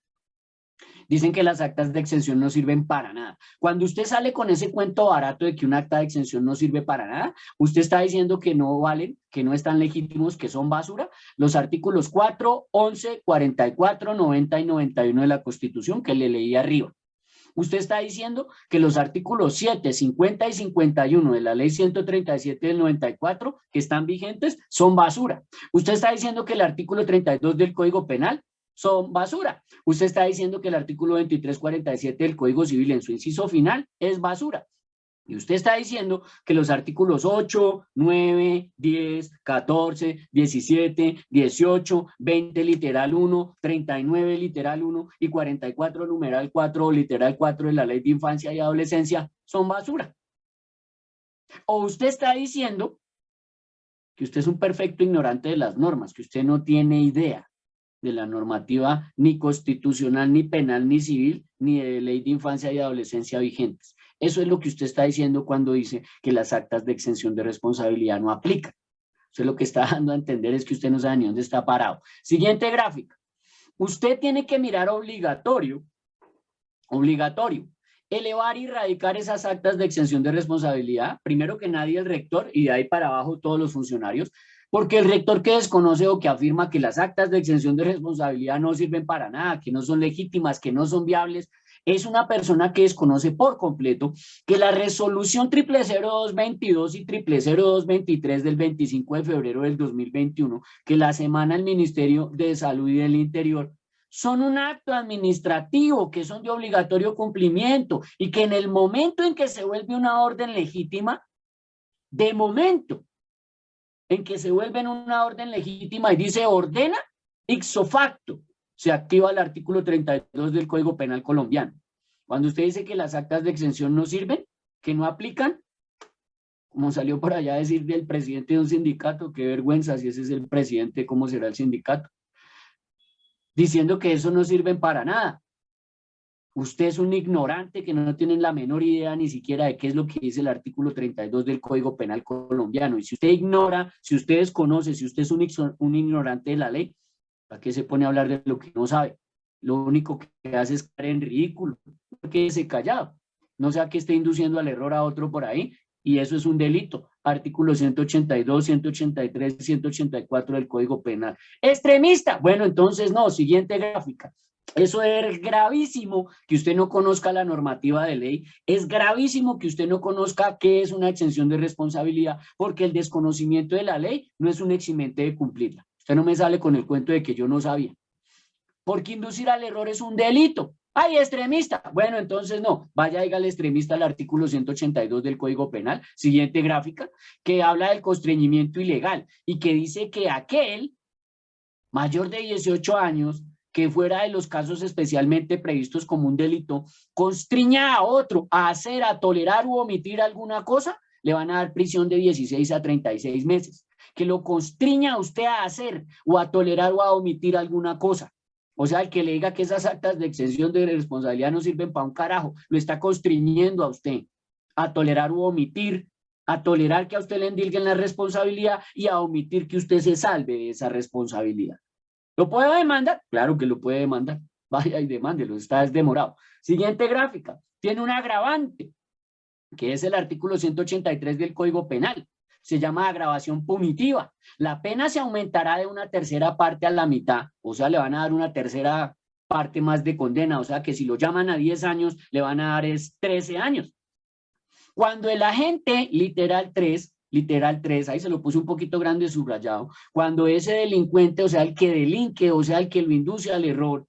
[SPEAKER 1] Dicen que las actas de exención no sirven para nada. Cuando usted sale con ese cuento barato de que un acta de exención no sirve para nada, usted está diciendo que no valen, que no están legítimos, que son basura. Los artículos 4, 11, 44, 90 y 91 de la Constitución que le leí arriba. Usted está diciendo que los artículos 7, 50 y 51 de la ley 137 del 94 que están vigentes son basura. Usted está diciendo que el artículo 32 del Código Penal son basura. Usted está diciendo que el artículo 2347 del Código Civil en su inciso final es basura. Y usted está diciendo que los artículos 8, 9, 10, 14, 17, 18, 20, literal 1, 39, literal 1 y 44, numeral 4, literal 4 de la Ley de Infancia y Adolescencia son basura. O usted está diciendo que usted es un perfecto ignorante de las normas, que usted no tiene idea de la normativa ni constitucional, ni penal, ni civil, ni de Ley de Infancia y Adolescencia vigentes. Eso es lo que usted está diciendo cuando dice que las actas de exención de responsabilidad no aplican. Usted lo que está dando a entender es que usted no sabe ni dónde está parado. Siguiente gráfica. Usted tiene que mirar obligatorio, elevar y radicar esas actas de exención de responsabilidad, primero que nadie el rector y de ahí para abajo todos los funcionarios, porque el rector que desconoce o que afirma que las actas de exención de responsabilidad no sirven para nada, que no son legítimas, que no son viables, es una persona que desconoce por completo que la resolución 00222 y 00223 del 25 de febrero del 2021, que la semana el Ministerio de Salud y del Interior, son un acto administrativo que son de obligatorio cumplimiento y que en el momento en que se vuelve una orden legítima, de momento en que se vuelve una orden legítima y dice ordena ipso facto, se activa el artículo 32 del Código Penal colombiano. Cuando usted dice que las actas de exención no sirven, que no aplican, como salió por allá a decir del presidente de un sindicato, qué vergüenza, si ese es el presidente, ¿cómo será el sindicato? Diciendo que eso no sirven para nada. Usted es un ignorante que no tiene la menor idea ni siquiera de qué es lo que dice el artículo 32 del Código Penal colombiano. Y si usted ignora, si usted desconoce, si usted es un ignorante de la ley, ¿para qué se pone a hablar de lo que no sabe? Lo único que hace es caer en ridículo. Quédese callado. No sea que esté induciendo al error a otro por ahí, y eso es un delito. Artículos 182, 183, 184 del Código Penal. ¡Extremista! Bueno, entonces no, siguiente gráfica. Eso es gravísimo que usted no conozca la normativa de ley, es gravísimo que usted no conozca qué es una exención de responsabilidad, porque el desconocimiento de la ley no es un eximente de cumplirla. Usted no me sale con el cuento de que yo no sabía. Porque inducir al error es un delito. ¡Ay, extremista! Bueno, entonces no, vaya diga al extremista al artículo 182 del Código Penal, siguiente gráfica, que habla del constreñimiento ilegal y que dice que aquel mayor de 18 años que fuera de los casos especialmente previstos como un delito, constriña a otro a hacer, a tolerar u omitir alguna cosa, le van a dar prisión de 16 a 36 meses. Que lo constriña a usted a hacer o a tolerar o a omitir alguna cosa. O sea, el que le diga que esas actas de exención de responsabilidad no sirven para un carajo, lo está constriñendo a usted a tolerar u omitir, a tolerar que a usted le endilguen la responsabilidad y a omitir que usted se salve de esa responsabilidad. ¿Lo puede demandar? Claro que lo puede demandar. Vaya y demándelo, está demorado. Siguiente gráfica. Tiene un agravante, que es el artículo 183 del Código Penal. Se llama agravación punitiva. La pena se aumentará de una tercera parte a la mitad, o sea, le van a dar una tercera parte más de condena, o sea, que si lo llaman a 10 años, le van a dar 13 años. Cuando el agente, literal 3, ahí se lo puse un poquito grande subrayado, cuando ese delincuente, o sea, el que delinque, o sea, el que lo induce al error,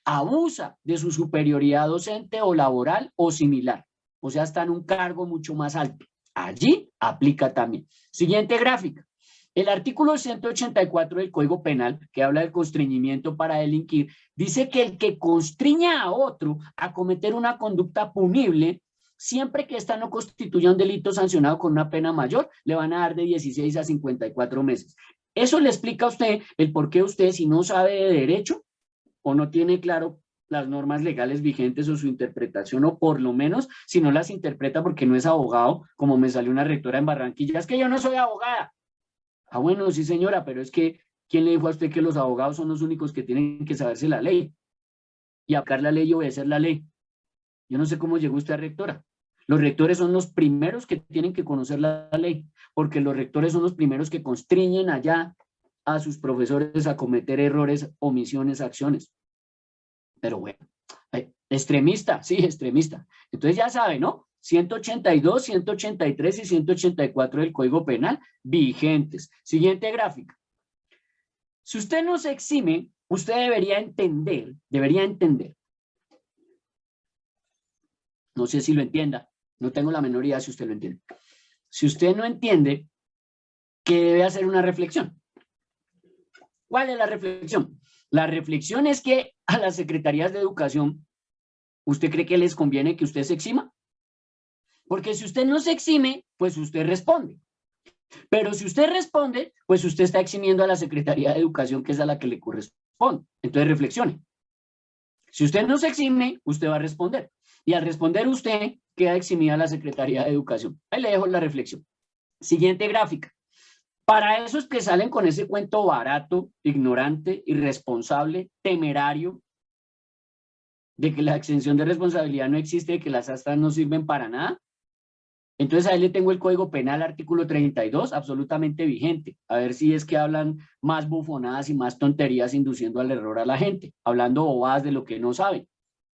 [SPEAKER 1] abusa de su superioridad docente o laboral o similar, o sea, está en un cargo mucho más alto. Allí aplica también. Siguiente gráfica. El artículo 184 del Código Penal, que habla del constreñimiento para delinquir, dice que el que constriña a otro a cometer una conducta punible, siempre que ésta no constituya un delito sancionado con una pena mayor, le van a dar de 16 a 54 meses. Eso le explica a usted el por qué usted, si no sabe de derecho o no tiene claro las normas legales vigentes o su interpretación, o por lo menos si no las interpreta porque no es abogado, como me salió una rectora en Barranquilla, es que yo no soy abogada. Ah, bueno, sí señora, pero es que, ¿quién le dijo a usted que los abogados son los únicos que tienen que saberse la ley? Y aplicar la ley y obedecer la ley. Yo no sé cómo llegó usted a rectora. Los rectores son los primeros que tienen que conocer la ley, porque los rectores son los primeros que constriñen allá a sus profesores a cometer errores, omisiones, acciones. Pero bueno, extremista, sí, extremista. Entonces ya sabe, ¿no? 182, 183 y 184 del Código Penal vigentes. Siguiente gráfica. Si usted no se exime, usted debería entender, no sé si lo entienda, no tengo la menor idea si usted lo entiende. Si usted no entiende, que debe hacer una reflexión. ¿Cuál es la reflexión? La reflexión es que a las secretarías de educación, ¿usted cree que les conviene que usted se exima? Porque si usted no se exime, pues usted responde. Pero si usted responde, pues usted está eximiendo a la Secretaría de Educación, que es a la que le corresponde. Entonces reflexione. Si usted no se exime, usted va a responder. Y al responder usted, queda eximida la Secretaría de Educación. Ahí le dejo la reflexión. Siguiente gráfica. Para esos que salen con ese cuento barato, ignorante, irresponsable, temerario, de que la exención de responsabilidad no existe, de que las astas no sirven para nada, entonces ahí le tengo el Código Penal, artículo 32, absolutamente vigente. A ver si es que hablan más bufonadas y más tonterías induciendo al error a la gente, hablando bobadas de lo que no saben.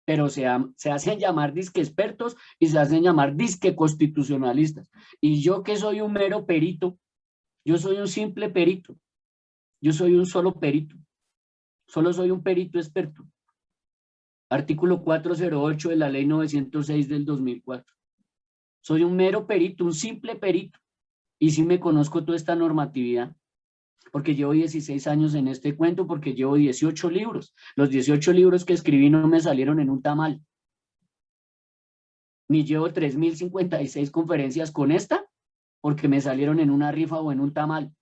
[SPEAKER 1] Pero se hacen llamar disque expertos y se hacen llamar disque constitucionalistas. Y yo que soy un mero perito, yo soy un simple perito, yo soy un solo perito, solo soy un perito experto. Artículo 408 de la ley 906 del 2004. Soy un mero perito, un simple perito, y sí me conozco toda esta normatividad, porque llevo 16 años en este cuento, porque llevo 18 libros. Los 18 libros que escribí no me salieron en un tamal. Ni llevo 3056 conferencias con esta, porque me salieron en una rifa o en un tamal.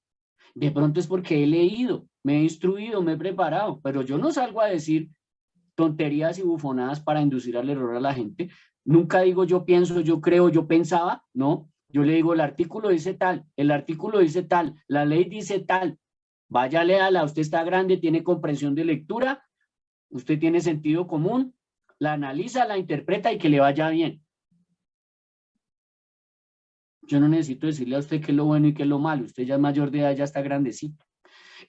[SPEAKER 1] De pronto es porque he leído, me he instruido, me he preparado, pero yo no salgo a decir tonterías y bufonadas para inducir al error a la gente. Nunca digo yo pienso, yo creo, yo pensaba, no. Yo le digo el artículo dice tal, el artículo dice tal, la ley dice tal. Vaya, léala, usted está grande, tiene comprensión de lectura, usted tiene sentido común, la analiza, la interpreta y que le vaya bien. Yo no necesito decirle a usted qué es lo bueno y qué es lo malo, usted ya es mayor de edad, ya está grandecito.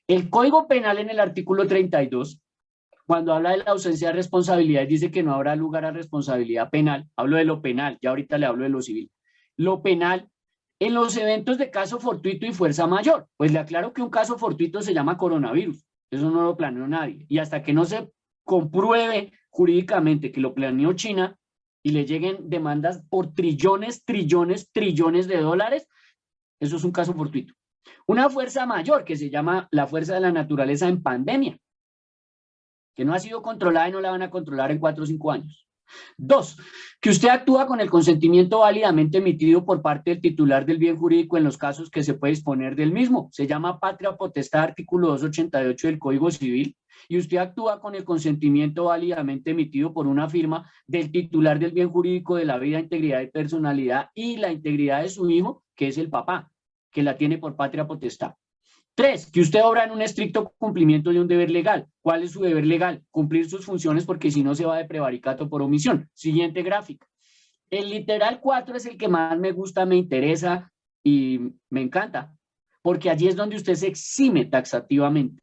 [SPEAKER 1] El Código Penal en el artículo 32, cuando habla de la ausencia de responsabilidad, dice que no habrá lugar a responsabilidad penal. Hablo de lo penal, ya ahorita le hablo de lo civil. Lo penal, en los eventos de caso fortuito y fuerza mayor, pues le aclaro que un caso fortuito se llama coronavirus, eso no lo planeó nadie, y hasta que no se compruebe jurídicamente que lo planeó China y le lleguen demandas por trillones de dólares, eso es un caso fortuito. Una fuerza mayor que se llama la fuerza de la naturaleza en pandemia, que no ha sido controlada y no la van a controlar en 4 o 5 años. 2, que usted actúa con el consentimiento válidamente emitido por parte del titular del bien jurídico en los casos que se puede disponer del mismo. Se llama patria potestad, artículo 288 del Código Civil, y usted actúa con el consentimiento válidamente emitido por una firma del titular del bien jurídico de la vida, integridad y personalidad y la integridad de su hijo, que es el papá, que la tiene por patria potestad. 3, que usted obra en un estricto cumplimiento de un deber legal. ¿Cuál es su deber legal? Cumplir sus funciones, porque si no se va de prevaricato por omisión. Siguiente gráfica. El literal 4 es el que más me gusta, me interesa y me encanta, porque allí es donde usted se exime taxativamente.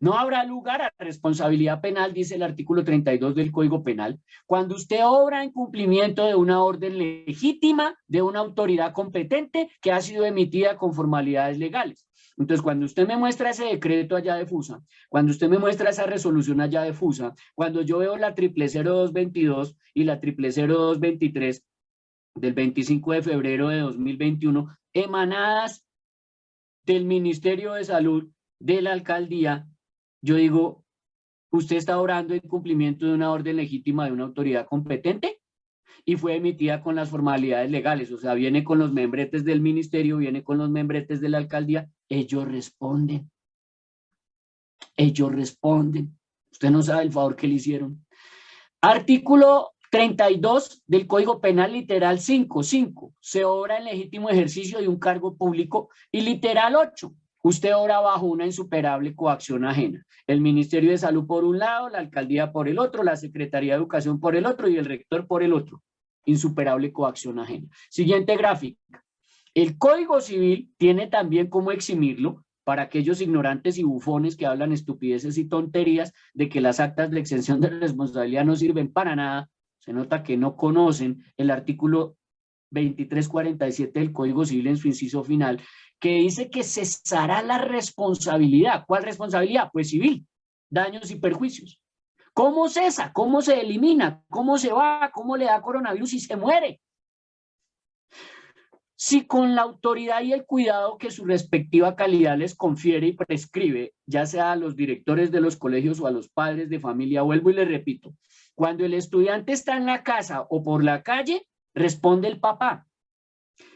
[SPEAKER 1] No habrá lugar a responsabilidad penal, dice el artículo 32 del Código Penal, cuando usted obra en cumplimiento de una orden legítima de una autoridad competente que ha sido emitida con formalidades legales. Entonces, cuando usted me muestra ese decreto allá de FUSA, cuando usted me muestra esa resolución allá de FUSA, cuando yo veo la 00222 y la 00223 del 25 de febrero de 2021, emanadas del Ministerio de Salud, de la alcaldía, yo digo, ¿usted está obrando en cumplimiento de una orden legítima de una autoridad competente? Y fue emitida con las formalidades legales, o sea, viene con los membretes del ministerio, viene con los membretes de la alcaldía, ellos responden. Usted no sabe el favor que le hicieron. Artículo 32 del Código Penal, literal 5, se obra en legítimo ejercicio de un cargo público, y literal 8, usted obra bajo una insuperable coacción ajena. El Ministerio de Salud por un lado, la alcaldía por el otro, la Secretaría de Educación por el otro y el rector por el otro. Insuperable coacción ajena. Siguiente gráfica. El Código Civil tiene también cómo eximirlo para aquellos ignorantes y bufones que hablan estupideces y tonterías de que las actas de exención de responsabilidad no sirven para nada. Se nota que no conocen el artículo 2347 del Código Civil en su inciso final, que dice que cesará la responsabilidad. ¿Cuál responsabilidad? Pues civil, daños y perjuicios. ¿Cómo cesa? ¿Cómo se elimina? ¿Cómo se va? ¿Cómo le da coronavirus y se muere? Si con la autoridad y el cuidado que su respectiva calidad les confiere y prescribe, ya sea a los directores de los colegios o a los padres de familia, vuelvo y le repito, cuando el estudiante está en la casa o por la calle, responde el papá.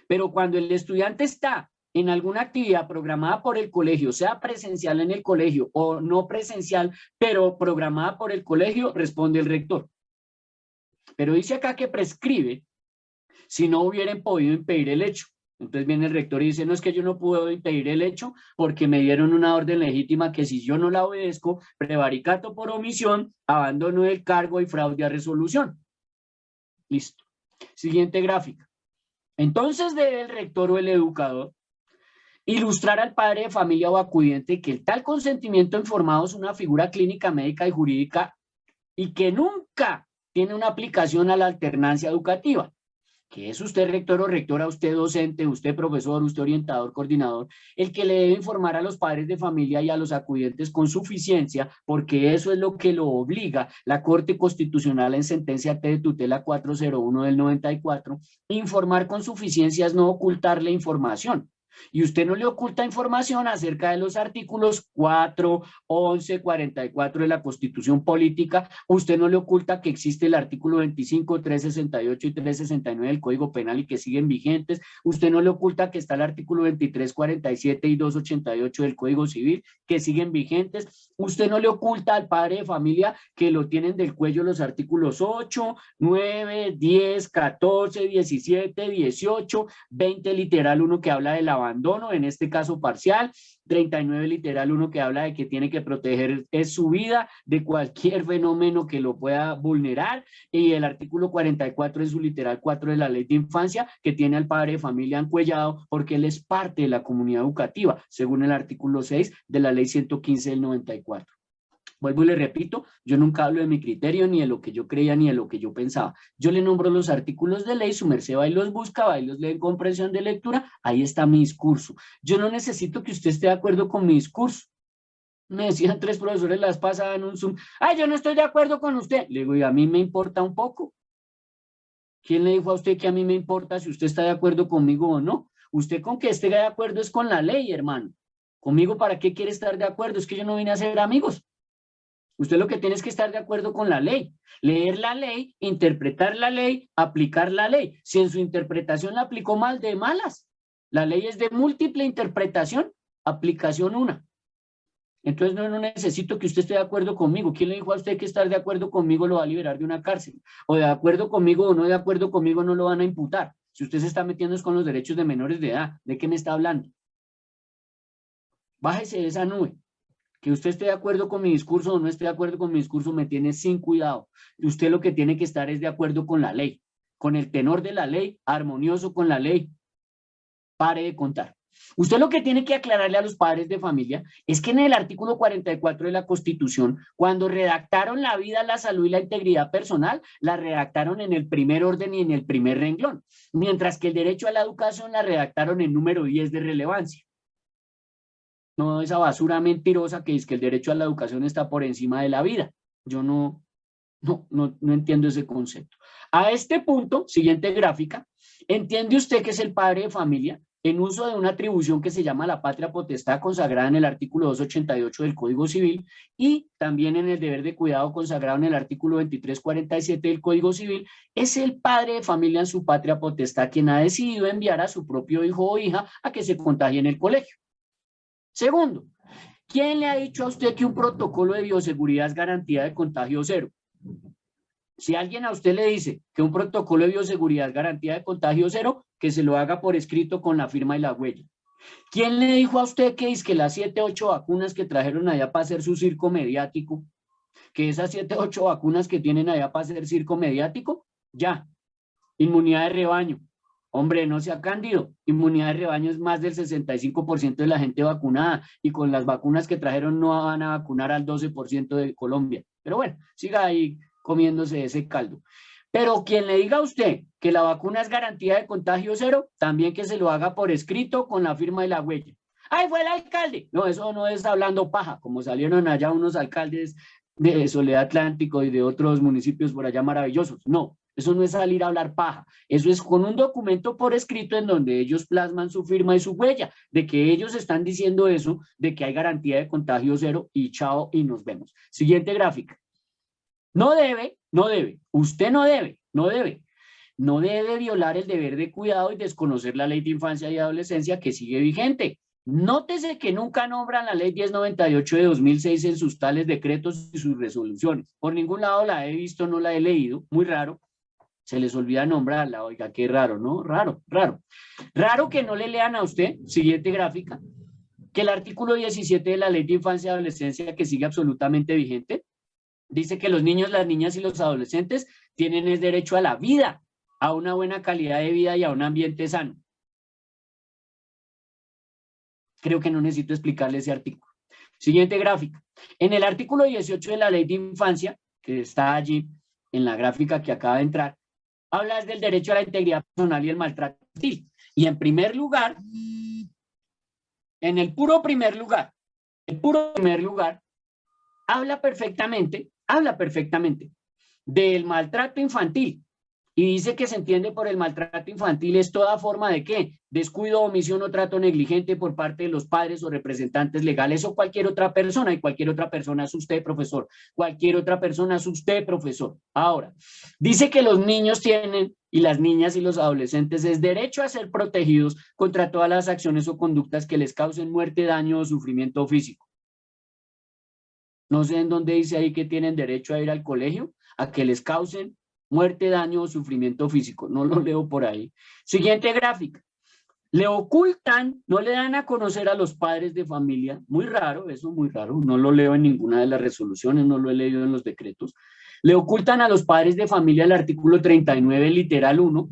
[SPEAKER 1] Pero cuando el estudiante está en alguna actividad programada por el colegio, sea presencial en el colegio o no presencial, pero programada por el colegio, responde el rector. Pero dice acá que prescribe si no hubieran podido impedir el hecho. Entonces viene el rector y dice, no, es que yo no puedo impedir el hecho porque me dieron una orden legítima que si yo no la obedezco, prevaricato por omisión, abandono del cargo y fraude a resolución. Listo. Siguiente gráfica. Entonces debe el rector o el educador ilustrar al padre de familia o acudiente que el tal consentimiento informado es una figura clínica, médica y jurídica y que nunca tiene una aplicación a la alternancia educativa. Que es usted rector o rectora, usted docente, usted profesor, usted orientador, coordinador, el que le debe informar a los padres de familia y a los acudientes con suficiencia, porque eso es lo que lo obliga la Corte Constitucional en sentencia T de tutela 401 del 94, informar con suficiencia es no ocultarle información. Y usted no le oculta información acerca de los artículos 4, 11, 44 de la Constitución Política, usted no le oculta que existe el artículo 25, 368 y 369 del Código Penal y que siguen vigentes, usted no le oculta que está el artículo 23, 47 y 288 del Código Civil que siguen vigentes, usted no le oculta al padre de familia que lo tienen del cuello los artículos 8, 9, 10, 14, 17, 18, 20 literal 1 que habla de la abandono, en este caso parcial, 39 literal 1 que habla de que tiene que proteger su vida de cualquier fenómeno que lo pueda vulnerar, y el artículo 44 es su literal 4 de la ley de infancia que tiene al padre de familia encuellado porque él es parte de la comunidad educativa, según el artículo 6 de la ley 115 del 94. Vuelvo y le repito, yo nunca hablo de mi criterio, ni de lo que yo creía, ni de lo que yo pensaba. Yo le nombro los artículos de ley, su merced va y los busca, va y los lee en comprensión de lectura, ahí está mi discurso. Yo no necesito que usted esté de acuerdo con mi discurso. Me decían 3 profesores las pasadas en un Zoom, ay, yo no estoy de acuerdo con usted. Le digo, y a mí me importa un poco. ¿Quién le dijo a usted que a mí me importa si usted está de acuerdo conmigo o no? Usted con que esté de acuerdo es con la ley, hermano. Conmigo, ¿para qué quiere estar de acuerdo? Es que yo no vine a ser amigos. Usted lo que tiene es que estar de acuerdo con la ley, leer la ley, interpretar la ley, aplicar la ley. Si en su interpretación la aplicó mal, de malas. La ley es de múltiple interpretación, aplicación una. Entonces no necesito que usted esté de acuerdo conmigo. ¿Quién le dijo a usted que estar de acuerdo conmigo lo va a liberar de una cárcel? O de acuerdo conmigo o no de acuerdo conmigo no lo van a imputar. Si usted se está metiendo con los derechos de menores de edad, ¿de qué me está hablando? Bájese de esa nube. Que usted esté de acuerdo con mi discurso o no esté de acuerdo con mi discurso me tiene sin cuidado. Y usted lo que tiene que estar es de acuerdo con la ley, con el tenor de la ley, armonioso con la ley. Pare de contar. Usted lo que tiene que aclararle a los padres de familia es que en el artículo 44 de la Constitución, cuando redactaron la vida, la salud y la integridad personal, la redactaron en el primer orden y en el primer renglón, mientras que el derecho a la educación la redactaron en número 10 de relevancia. No esa basura mentirosa que es que el derecho a la educación está por encima de la vida. Yo no entiendo ese concepto. A este punto, siguiente gráfica, ¿entiende usted que es el padre de familia en uso de una atribución que se llama la patria potestad consagrada en el artículo 288 del Código Civil y también en el deber de cuidado consagrado en el artículo 2347 del Código Civil? Es el padre de familia en su patria potestad quien ha decidido enviar a su propio hijo o hija a que se contagie en el colegio. Segundo, ¿quién le ha dicho a usted que un protocolo de bioseguridad es garantía de contagio cero? Si alguien a usted le dice que un protocolo de bioseguridad es garantía de contagio cero, que se lo haga por escrito con la firma y la huella. ¿Quién le dijo a usted que es que las 7, 8 vacunas que trajeron allá para hacer su circo mediático, que esas 7, 8 vacunas que tienen allá para hacer circo mediático, ya, inmunidad de rebaño? Hombre, no sea cándido, inmunidad de rebaño es más del 65% de la gente vacunada y con las vacunas que trajeron no van a vacunar al 12% de Colombia. Pero bueno, siga ahí comiéndose ese caldo. Pero quien le diga a usted que la vacuna es garantía de contagio cero, también que se lo haga por escrito con la firma y la huella. ¡Ay, fue el alcalde! No, eso no es hablando paja, como salieron allá unos alcaldes de Soledad Atlántico y de otros municipios por allá maravillosos. No, eso no es salir a hablar paja. Eso es con un documento por escrito en donde ellos plasman su firma y su huella, de que ellos están diciendo eso, de que hay garantía de contagio cero y chao y nos vemos. Siguiente gráfica. No debe, usted no debe violar el deber de cuidado y desconocer la ley de infancia y adolescencia que sigue vigente. Nótese que nunca nombran la ley 1098 de 2006 en sus tales decretos y sus resoluciones. Por ningún lado la he visto, no la he leído, muy raro. Se les olvida nombrarla, oiga, qué raro, ¿no? Raro. Raro que no le lean a usted, siguiente gráfica, que el artículo 17 de la ley de infancia y adolescencia que sigue absolutamente vigente, dice que los niños, las niñas y los adolescentes tienen el derecho a la vida, a una buena calidad de vida y a un ambiente sano. Creo que no necesito explicarle ese artículo. Siguiente gráfica. En el artículo 18 de la ley de infancia, que está allí en la gráfica que acaba de entrar, habla del derecho a la integridad personal y el maltrato infantil. Y en primer lugar, en el puro primer lugar, habla perfectamente del maltrato infantil y dice que se entiende por el maltrato infantil es toda forma de ¿qué? Descuido, omisión o trato negligente por parte de los padres o representantes legales o cualquier otra persona, y cualquier otra persona es usted, profesor, cualquier otra persona es usted, profesor. Ahora, dice que los niños tienen, y las niñas y los adolescentes, es derecho a ser protegidos contra todas las acciones o conductas que les causen muerte, daño o sufrimiento físico. No sé en dónde dice ahí que tienen derecho a ir al colegio, a que les causen muerte, daño o sufrimiento físico. No lo leo por ahí. Siguiente gráfica. Le ocultan, no le dan a conocer a los padres de familia. Muy raro, eso muy raro. No lo leo en ninguna de las resoluciones, no lo he leído en los decretos. Le ocultan a los padres de familia el artículo 39, literal 1,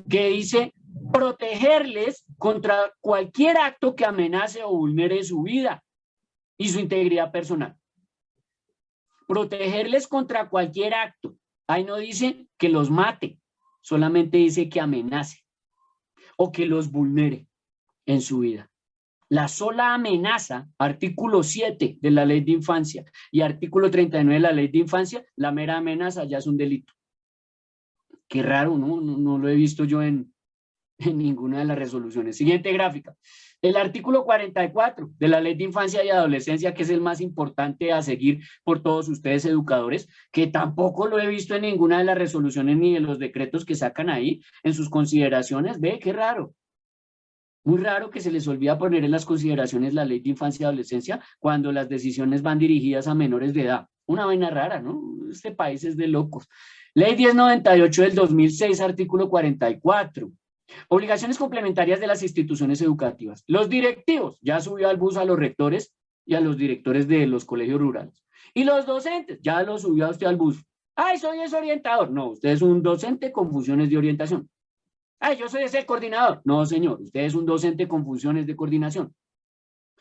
[SPEAKER 1] que dice protegerles contra cualquier acto que amenace o vulnere su vida y su integridad personal. Protegerles contra cualquier acto. Ahí no dice que los mate, solamente dice que amenace o que los vulnere en su vida. La sola amenaza, artículo 7 de la ley de infancia y artículo 39 de la ley de infancia, la mera amenaza ya es un delito. Qué raro, ¿no? No lo he visto yo en en ninguna de las resoluciones. Siguiente gráfica. El artículo 44 de la Ley de Infancia y Adolescencia, que es el más importante a seguir por todos ustedes educadores, que tampoco lo he visto en ninguna de las resoluciones ni de los decretos que sacan ahí en sus consideraciones. Ve, qué raro. Muy raro que se les olvida poner en las consideraciones la Ley de Infancia y Adolescencia cuando las decisiones van dirigidas a menores de edad. Una vaina rara, ¿no? Este país es de locos. Ley 1098 del 2006, artículo 44. Obligaciones complementarias de las instituciones educativas. Los directivos, ya subió al bus a los rectores y a los directores de los colegios rurales. Y los docentes, ya los subió a usted al bus. Ay, soy ese orientador. No, usted es un docente con funciones de orientación. Ay, yo soy ese coordinador. No, señor, usted es un docente con funciones de coordinación.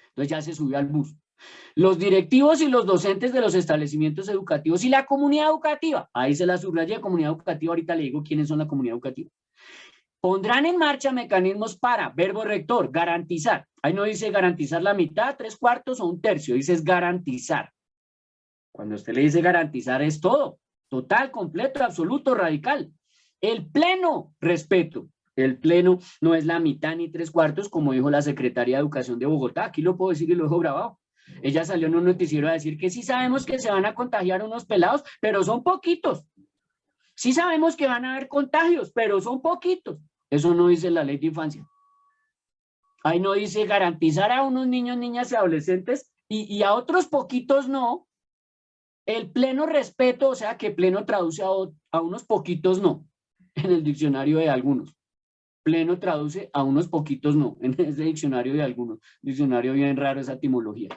[SPEAKER 1] Entonces ya se subió al bus. Los directivos y los docentes de los establecimientos educativos y la comunidad educativa. Ahí se la subrayé, comunidad educativa. Ahorita le digo quiénes son la comunidad educativa. Pondrán en marcha mecanismos para, verbo rector, garantizar. Ahí no dice garantizar la mitad, 3/4 o 1/3, dice es garantizar. Cuando usted le dice garantizar es todo, total, completo, absoluto, radical. El pleno respeto. El pleno no es la mitad ni 3/4, como dijo la secretaria de Educación de Bogotá. Aquí lo puedo decir y lo dejo grabado. Ella salió en un noticiero a decir que sí sabemos que se van a contagiar unos pelados, pero son poquitos. Sí sabemos que van a haber contagios, pero son poquitos. Eso no dice la Ley de Infancia. Ahí no dice garantizar a unos niños, niñas y adolescentes y a otros poquitos no. El pleno respeto, o sea que pleno traduce a unos poquitos no, en el diccionario de algunos. Pleno traduce a unos poquitos no, en ese diccionario de algunos. Diccionario bien raro esa etimología.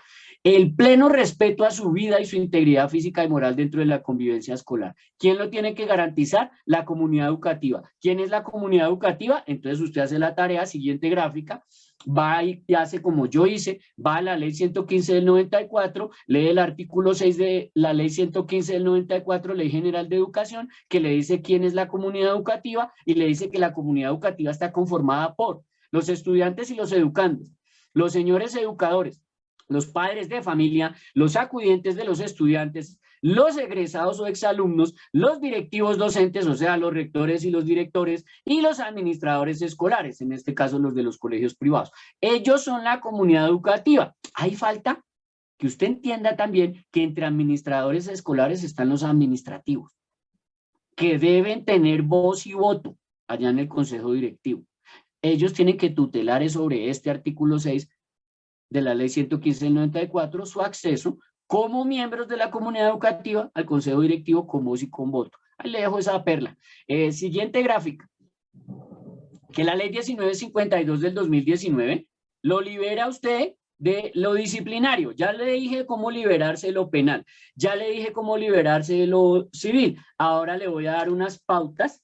[SPEAKER 1] El pleno respeto a su vida y su integridad física y moral dentro de la convivencia escolar. ¿Quién lo tiene que garantizar? La comunidad educativa. ¿Quién es la comunidad educativa? Entonces usted hace la tarea, siguiente gráfica, va y hace como yo hice, va a la ley 115 del 94, lee el artículo 6 de la ley 115 del 94, Ley General de Educación, que le dice quién es la comunidad educativa y le dice que la comunidad educativa está conformada por los estudiantes y los educandos, los señores educadores, los padres de familia, los acudientes de los estudiantes, los egresados o exalumnos, los directivos docentes, o sea, los rectores y los directores, y los administradores escolares, en este caso los de los colegios privados. Ellos son la comunidad educativa. Hay falta que usted entienda también que entre administradores escolares están los administrativos, que deben tener voz y voto allá en el consejo directivo. Ellos tienen que tutelar sobre este artículo 6 de la ley 115 del 94 su acceso como miembros de la comunidad educativa al consejo directivo con voz y con voto. Ahí le dejo esa perla. Siguiente gráfica. Que la ley 1952 del 2019 lo libera a usted de lo disciplinario. Ya le dije cómo liberarse de lo penal. Ya le dije cómo liberarse de lo civil. Ahora le voy a dar unas pautas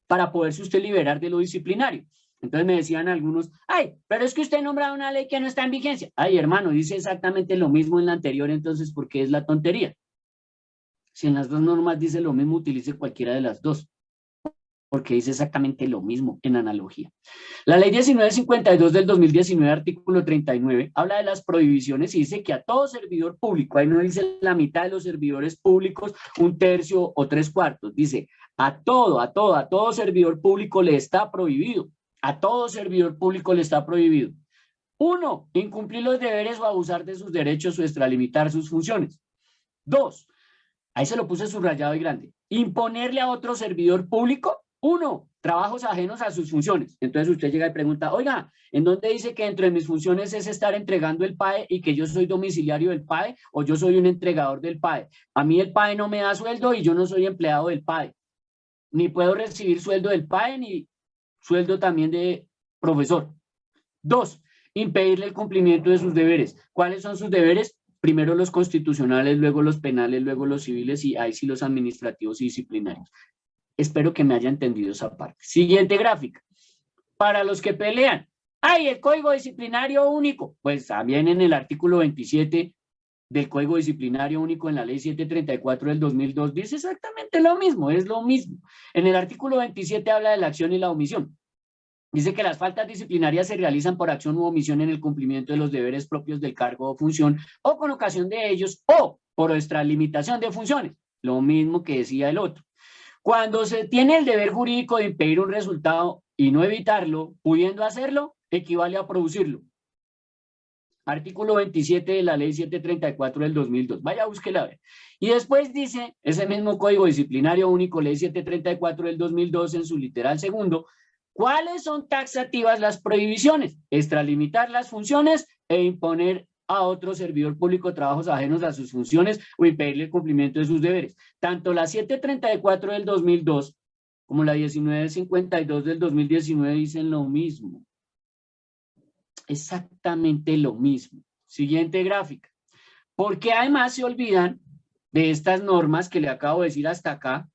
[SPEAKER 1] para poderse usted liberar de lo disciplinario. Entonces me decían algunos, ay, pero es que usted nombra una ley que no está en vigencia. Ay, hermano, dice exactamente lo mismo en la anterior, entonces, ¿por qué es la tontería? Si en las dos normas dice lo mismo, utilice cualquiera de las dos, porque dice exactamente lo mismo en analogía. La ley 1952 del 2019, artículo 39, habla de las prohibiciones y dice que a todo servidor público, ahí no dice la mitad de los servidores públicos, 1/3 o 3/4, dice a todo servidor público le está prohibido. A todo servidor público le está prohibido. 1. Incumplir los deberes o abusar de sus derechos o extralimitar sus funciones. 2. Ahí se lo puse subrayado y grande. Imponerle a otro servidor público, 1. Trabajos ajenos a sus funciones. Entonces usted llega y pregunta, oiga, ¿en dónde dice que dentro de mis funciones es estar entregando el PAE y que yo soy domiciliario del PAE o yo soy un entregador del PAE? A mí el PAE no me da sueldo y yo no soy empleado del PAE. Ni puedo recibir sueldo del PAE ni sueldo también de profesor. 2. Impedirle el cumplimiento de sus deberes. ¿Cuáles son sus deberes? Primero los constitucionales, luego los penales, luego los civiles y ahí sí los administrativos y disciplinarios. Espero que me haya entendido esa parte. Siguiente gráfica. Para los que pelean, ¡ay, el Código Disciplinario Único! Pues también en el artículo 27 del Código Disciplinario Único en la Ley 734 del 2002 dice exactamente lo mismo, es lo mismo. En el artículo 27 habla de la acción y la omisión. Dice que las faltas disciplinarias se realizan por acción u omisión en el cumplimiento de los deberes propios del cargo o función o con ocasión de ellos o por extralimitación de funciones. Lo mismo que decía el otro. Cuando se tiene el deber jurídico de impedir un resultado y no evitarlo, pudiendo hacerlo, equivale a producirlo. Artículo 27 de la ley 734 del 2002. Vaya, búsquela a ver. Y después dice, ese mismo Código Disciplinario Único, ley 734 del 2002, en su literal segundo, ¿cuáles son taxativas las prohibiciones? Extralimitar las funciones e imponer a otro servidor público trabajos ajenos a sus funciones o impedirle el cumplimiento de sus deberes. Tanto la 734 del 2002 como la 1952 del 2019 dicen lo mismo. Exactamente lo mismo. Siguiente gráfica. Porque además se olvidan de estas normas que le acabo de decir hasta acá,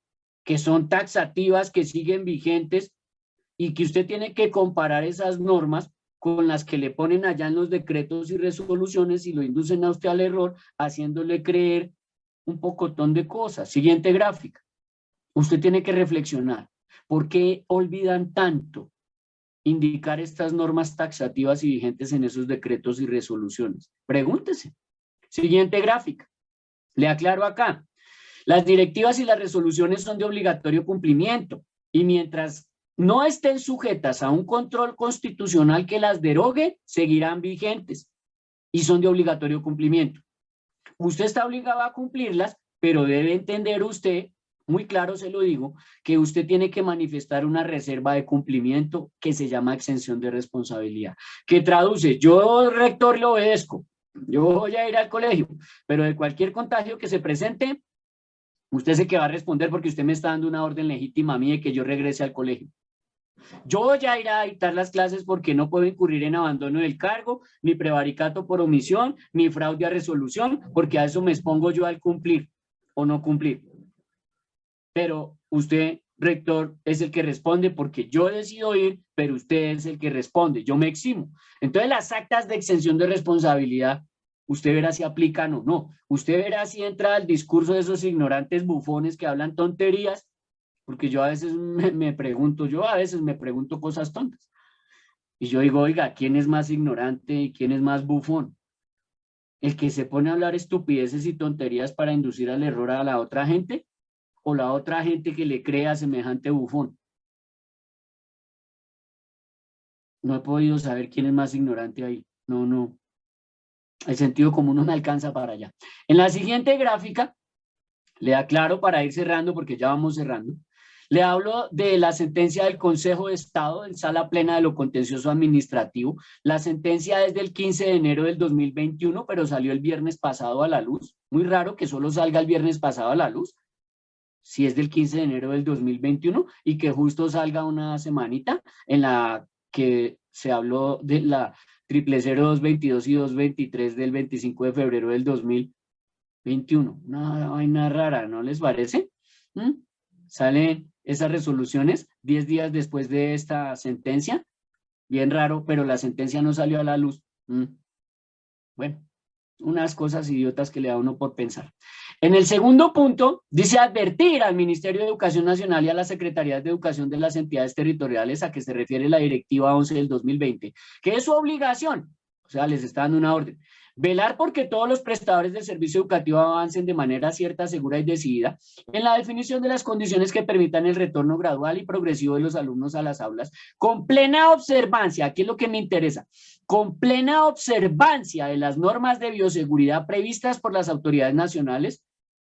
[SPEAKER 1] que son taxativas, que siguen vigentes y que usted tiene que comparar esas normas con las que le ponen allá en los decretos y resoluciones y lo inducen a usted al error, haciéndole creer un pocotón de cosas. Siguiente gráfica. Usted tiene que reflexionar. ¿Por qué olvidan tanto indicar estas normas taxativas y vigentes en esos decretos y resoluciones? Pregúntese. Siguiente gráfica. Le aclaro acá. Las directivas y las resoluciones son de obligatorio cumplimiento y mientras no estén sujetas a un control constitucional que las derogue, seguirán vigentes y son de obligatorio cumplimiento. Usted está obligado a cumplirlas, pero debe entender usted, muy claro se lo digo, que usted tiene que manifestar una reserva de cumplimiento que se llama exención de responsabilidad, que traduce, yo rector le obedezco, yo voy a ir al colegio, pero de cualquier contagio que se presente, usted es el que va a responder porque usted me está dando una orden legítima a mí de que yo regrese al colegio. Yo voy a ir a dictar las clases porque no puedo incurrir en abandono del cargo, ni prevaricato por omisión, ni fraude a resolución, porque a eso me expongo yo al cumplir o no cumplir. Pero usted, rector, es el que responde porque yo decido ir, pero usted es el que responde, yo me eximo. Entonces las actas de exención de responsabilidad, usted verá si aplican o no. Usted verá si entra al discurso de esos ignorantes bufones que hablan tonterías, porque yo a veces me pregunto cosas tontas. Y yo digo, oiga, ¿quién es más ignorante y quién es más bufón? ¿El que se pone a hablar estupideces y tonterías para inducir al error a la otra gente? ¿O la otra gente que le crea semejante bufón? No he podido saber quién es más ignorante ahí. No. El sentido común no me alcanza para allá. En la siguiente gráfica, le aclaro para ir cerrando, porque ya vamos cerrando. Le hablo de la sentencia del Consejo de Estado en sala plena de lo contencioso administrativo. La sentencia es del 15 de enero del 2021, pero salió el viernes pasado a la luz. Muy raro que solo salga el viernes pasado a la luz, si es del 15 de enero del 2021, y que justo salga una semanita en la que se habló de la 000222 y 223 del 25 de febrero del 2021. Una vaina rara, ¿no les parece? Salen esas resoluciones 10 días después de esta sentencia. Bien raro, pero la sentencia no salió a la luz. Bueno, unas cosas idiotas que le da uno por pensar. En el segundo punto, dice advertir al Ministerio de Educación Nacional y a las Secretarías de Educación de las entidades territoriales a que se refiere la Directiva 11 del 2020, que es su obligación, o sea, les está dando una orden. Velar porque todos los prestadores del servicio educativo avancen de manera cierta, segura y decidida en la definición de las condiciones que permitan el retorno gradual y progresivo de los alumnos a las aulas, con plena observancia, aquí es lo que me interesa, con plena observancia de las normas de bioseguridad previstas por las autoridades nacionales.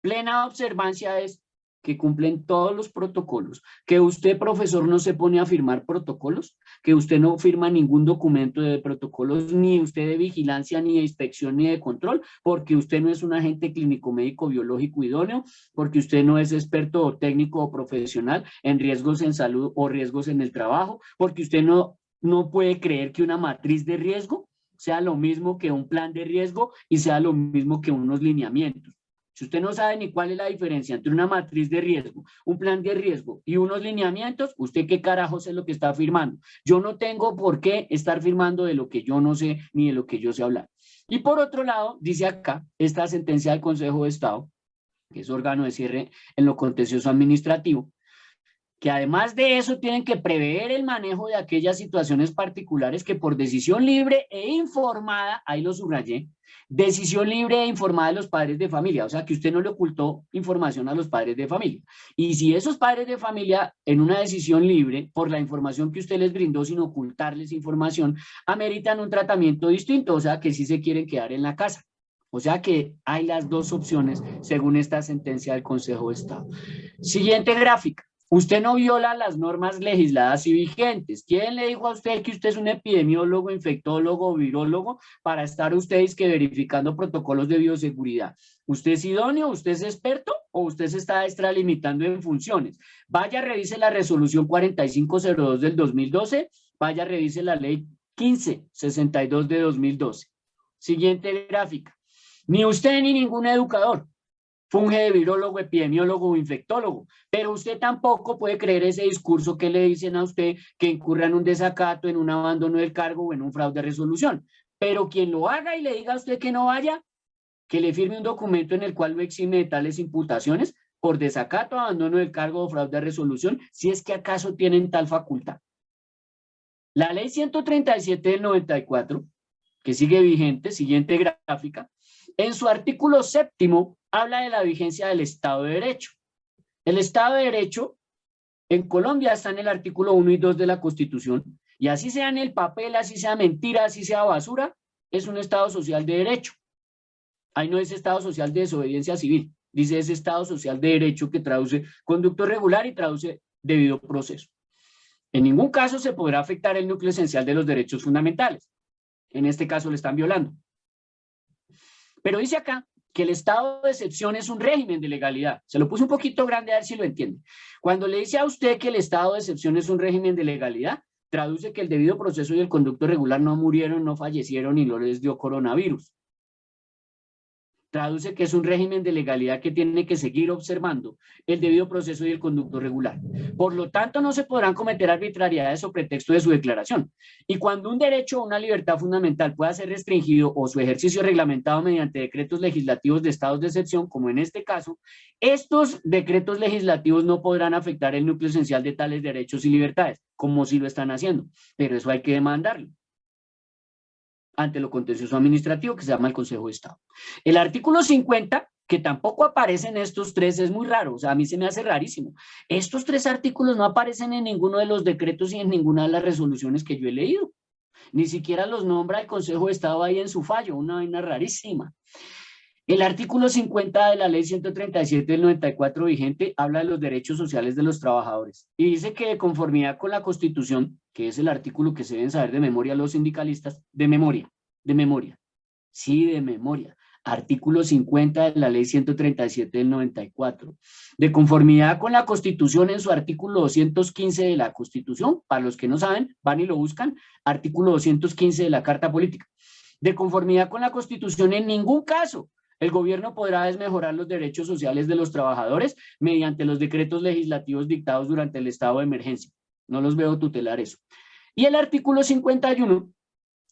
[SPEAKER 1] Plena observancia es que cumplen todos los protocolos, que usted, profesor, no se pone a firmar protocolos, que usted no firma ningún documento de protocolos, ni usted de vigilancia, ni de inspección, ni de control, porque usted no es un agente clínico, médico, biológico idóneo, porque usted no es experto o técnico o profesional en riesgos en salud o riesgos en el trabajo, porque usted no puede creer que una matriz de riesgo sea lo mismo que un plan de riesgo y sea lo mismo que unos lineamientos. Si usted no sabe ni cuál es la diferencia entre una matriz de riesgo, un plan de riesgo y unos lineamientos, ¿usted qué carajos es lo que está firmando? Yo no tengo por qué estar firmando de lo que yo no sé ni de lo que yo sé hablar. Y por otro lado, dice acá, esta sentencia del Consejo de Estado, que es órgano de cierre en lo contencioso administrativo, que además de eso tienen que prever el manejo de aquellas situaciones particulares que por decisión libre e informada, ahí lo subrayé, decisión libre e informada de los padres de familia, o sea que usted no le ocultó información a los padres de familia. Y si esos padres de familia en una decisión libre, por la información que usted les brindó sin ocultarles información, ameritan un tratamiento distinto, o sea que sí se quieren quedar en la casa. O sea que hay las dos opciones según esta sentencia del Consejo de Estado. Siguiente gráfica. Usted no viola las normas legisladas y vigentes. ¿Quién le dijo a usted que usted es un epidemiólogo, infectólogo, virólogo para estar ustedes que verificando protocolos de bioseguridad? ¿Usted es idóneo? ¿Usted es experto? ¿O usted se está extralimitando en funciones? Vaya, revise la resolución 4502 del 2012. Vaya, revise la ley 1562 de 2012. Siguiente gráfica. Ni usted ni ningún educador funge de virólogo, epidemiólogo o infectólogo, pero usted tampoco puede creer ese discurso que le dicen a usted que incurra en un desacato, en un abandono del cargo o en un fraude de resolución. Pero quien lo haga y le diga a usted que no vaya, que le firme un documento en el cual lo exime de tales imputaciones por desacato, abandono del cargo o fraude de resolución, si es que acaso tienen tal facultad. La ley 137 del 94, que sigue vigente, siguiente gráfica, en su artículo 7º habla de la vigencia del Estado de Derecho. El Estado de Derecho en Colombia está en el artículo 1 y 2 de la Constitución, y así sea en el papel, así sea mentira, así sea basura, es un Estado social de derecho. Ahí no es Estado social de desobediencia civil, dice es Estado social de derecho, que traduce conducto regular y traduce debido proceso. En ningún caso se podrá afectar el núcleo esencial de los derechos fundamentales. En este caso le están violando. Pero dice acá que el estado de excepción es un régimen de legalidad. Se lo puse un poquito grande a ver si lo entiende. Cuando le dice a usted que el estado de excepción es un régimen de legalidad, traduce que el debido proceso y el conducto regular no murieron, no fallecieron y no les dio coronavirus. Traduce que es un régimen de legalidad que tiene que seguir observando el debido proceso y el conducto regular. Por lo tanto, no se podrán cometer arbitrariedades o pretexto de su declaración. Y cuando un derecho o una libertad fundamental pueda ser restringido o su ejercicio reglamentado mediante decretos legislativos de estados de excepción, como en este caso, estos decretos legislativos no podrán afectar el núcleo esencial de tales derechos y libertades, como si lo están haciendo. Pero eso hay que demandarlo ante lo contencioso administrativo que se llama el Consejo de Estado. El artículo 50, que tampoco aparece en estos tres, es muy raro, o sea, a mí se me hace rarísimo. Estos tres artículos no aparecen en ninguno de los decretos y en ninguna de las resoluciones que yo he leído. Ni siquiera los nombra el Consejo de Estado ahí en su fallo, una vaina rarísima. El artículo 50 de la ley 137 del 94 vigente habla de los derechos sociales de los trabajadores y dice que de conformidad con la Constitución, que es el artículo que se deben saber de memoria los sindicalistas, de memoria, sí, de memoria, artículo 50 de la ley 137 del 94, de conformidad con la Constitución en su artículo 215 de la Constitución, para los que no saben, van y lo buscan, artículo 215 de la Carta Política, de conformidad con la Constitución en ningún caso el gobierno podrá desmejorar los derechos sociales de los trabajadores mediante los decretos legislativos dictados durante el estado de emergencia. No los veo tutelar eso. Y el artículo 51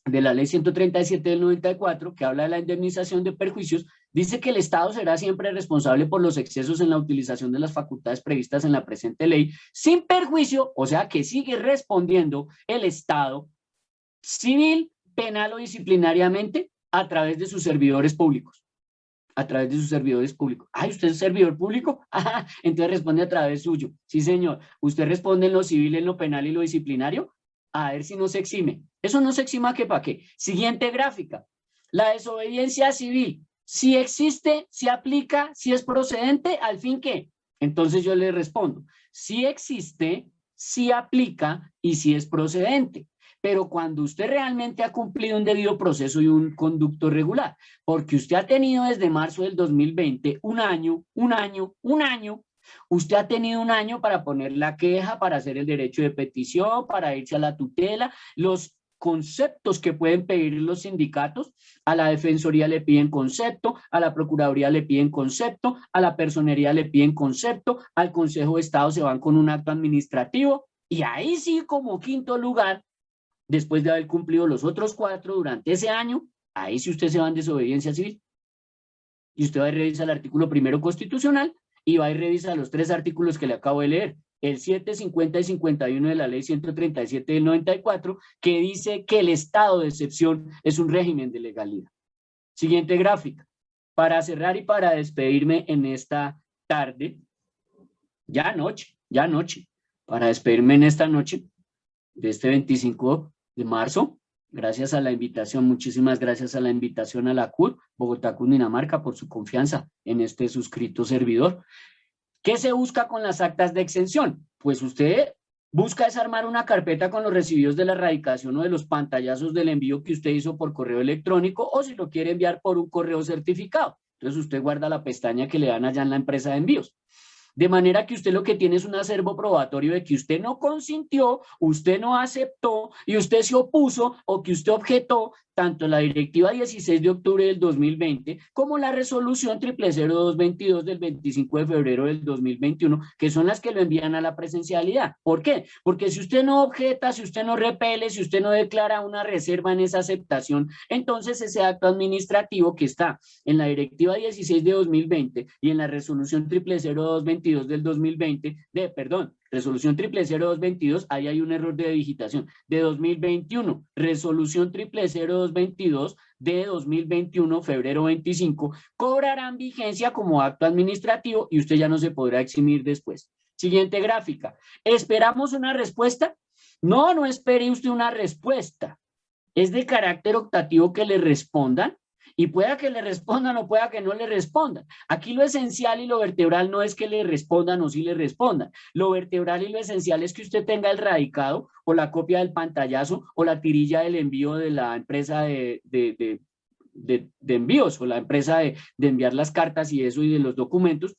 [SPEAKER 1] de la ley 137 del 94, que habla de la indemnización de perjuicios, dice que el Estado será siempre responsable por los excesos en la utilización de las facultades previstas en la presente ley, sin perjuicio, o sea que sigue respondiendo el Estado civil, penal o disciplinariamente a través de sus servidores públicos. A través de sus servidores públicos. Ay, ¿usted es servidor público? Ajá, entonces responde a través suyo. Sí, señor. ¿Usted responde en lo civil, en lo penal y lo disciplinario? A ver si no se exime. Eso no se exima, ¿qué para qué? Siguiente gráfica. La desobediencia civil. Si existe, si aplica, si es procedente, ¿al fin qué? Entonces yo le respondo. Si existe, si aplica y si es procedente. Pero cuando usted realmente ha cumplido un debido proceso y un conducto regular, porque usted ha tenido desde marzo del 2020 un año, usted ha tenido un año para poner la queja, para hacer el derecho de petición, para irse a la tutela, los conceptos que pueden pedir los sindicatos, a la Defensoría le piden concepto, a la Procuraduría le piden concepto, a la Personería le piden concepto, al Consejo de Estado se van con un acto administrativo, y ahí sí, como quinto lugar, después de haber cumplido los otros 4 durante ese año, ahí sí usted se va en desobediencia civil. Y usted va y revisa el artículo 1 constitucional y va y revisa los 3 artículos que le acabo de leer. el 7, 50 y 51 de la ley 137 del 94, que dice que el estado de excepción es un régimen de legalidad. Siguiente gráfica. Para cerrar y para despedirme en esta tarde, ya noche, para despedirme en esta noche de este 25 de marzo, gracias a la invitación, muchísimas gracias a la invitación a la CUT, Bogotá, Cundinamarca, por su confianza en este suscrito servidor. ¿Qué se busca con las actas de exención? Pues usted busca desarmar una carpeta con los recibidos de la erradicación o de los pantallazos del envío que usted hizo por correo electrónico, o si lo quiere enviar por un correo certificado. Entonces usted guarda la pestaña que le dan allá en la empresa de envíos. De manera que usted lo que tiene es un acervo probatorio de que usted no consintió, usted no aceptó y usted se opuso o que usted objetó tanto la directiva 16 de octubre del 2020 como la resolución 00222 del 25 de febrero del 2021, que son las que lo envían a la presencialidad. ¿Por qué? Porque si usted no objeta, si usted no repele, si usted no declara una reserva en esa aceptación, entonces ese acto administrativo que está en la directiva 16 de 2020 y en la resolución 00222 del 2020, resolución 00222, ahí hay un error de digitación, de 2021, resolución 00222 de 2021, febrero 25, cobrarán vigencia como acto administrativo y usted ya no se podrá eximir después. Siguiente gráfica. ¿Esperamos una respuesta? No, no espere usted una respuesta. Es de carácter optativo que le respondan, y pueda que le respondan o pueda que no le respondan. Aquí lo esencial y lo vertebral no es que le respondan o sí le respondan. Lo vertebral y lo esencial es que usted tenga el radicado o la copia del pantallazo o la tirilla del envío de la empresa de envíos o la empresa de enviar las cartas y eso y de los documentos,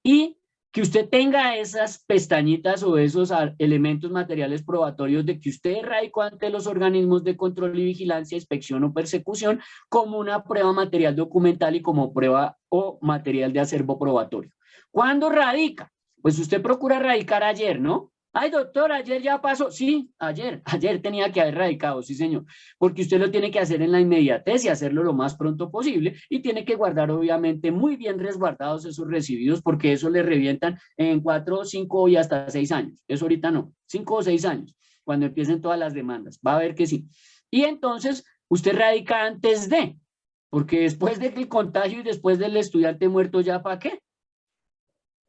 [SPEAKER 1] y que usted tenga esas pestañitas o esos elementos materiales probatorios de que usted radicó ante los organismos de control y vigilancia, inspección o persecución como una prueba material documental y como prueba o material de acervo probatorio. ¿Cuándo radica? Pues usted procura radicar ayer, ¿no? Ay, doctor, ayer ya pasó. Sí, ayer tenía que haber radicado, sí, señor, porque usted lo tiene que hacer en la inmediatez y hacerlo lo más pronto posible, y tiene que guardar, obviamente, muy bien resguardados esos recibidos, porque eso le revientan en 4, 5 y hasta 6 años. Eso ahorita no, 5 o 6 años, cuando empiecen todas las demandas. Va a ver que sí. Y entonces, usted radica antes de, porque después de que el contagio y después del estudiante muerto, ¿ya para qué?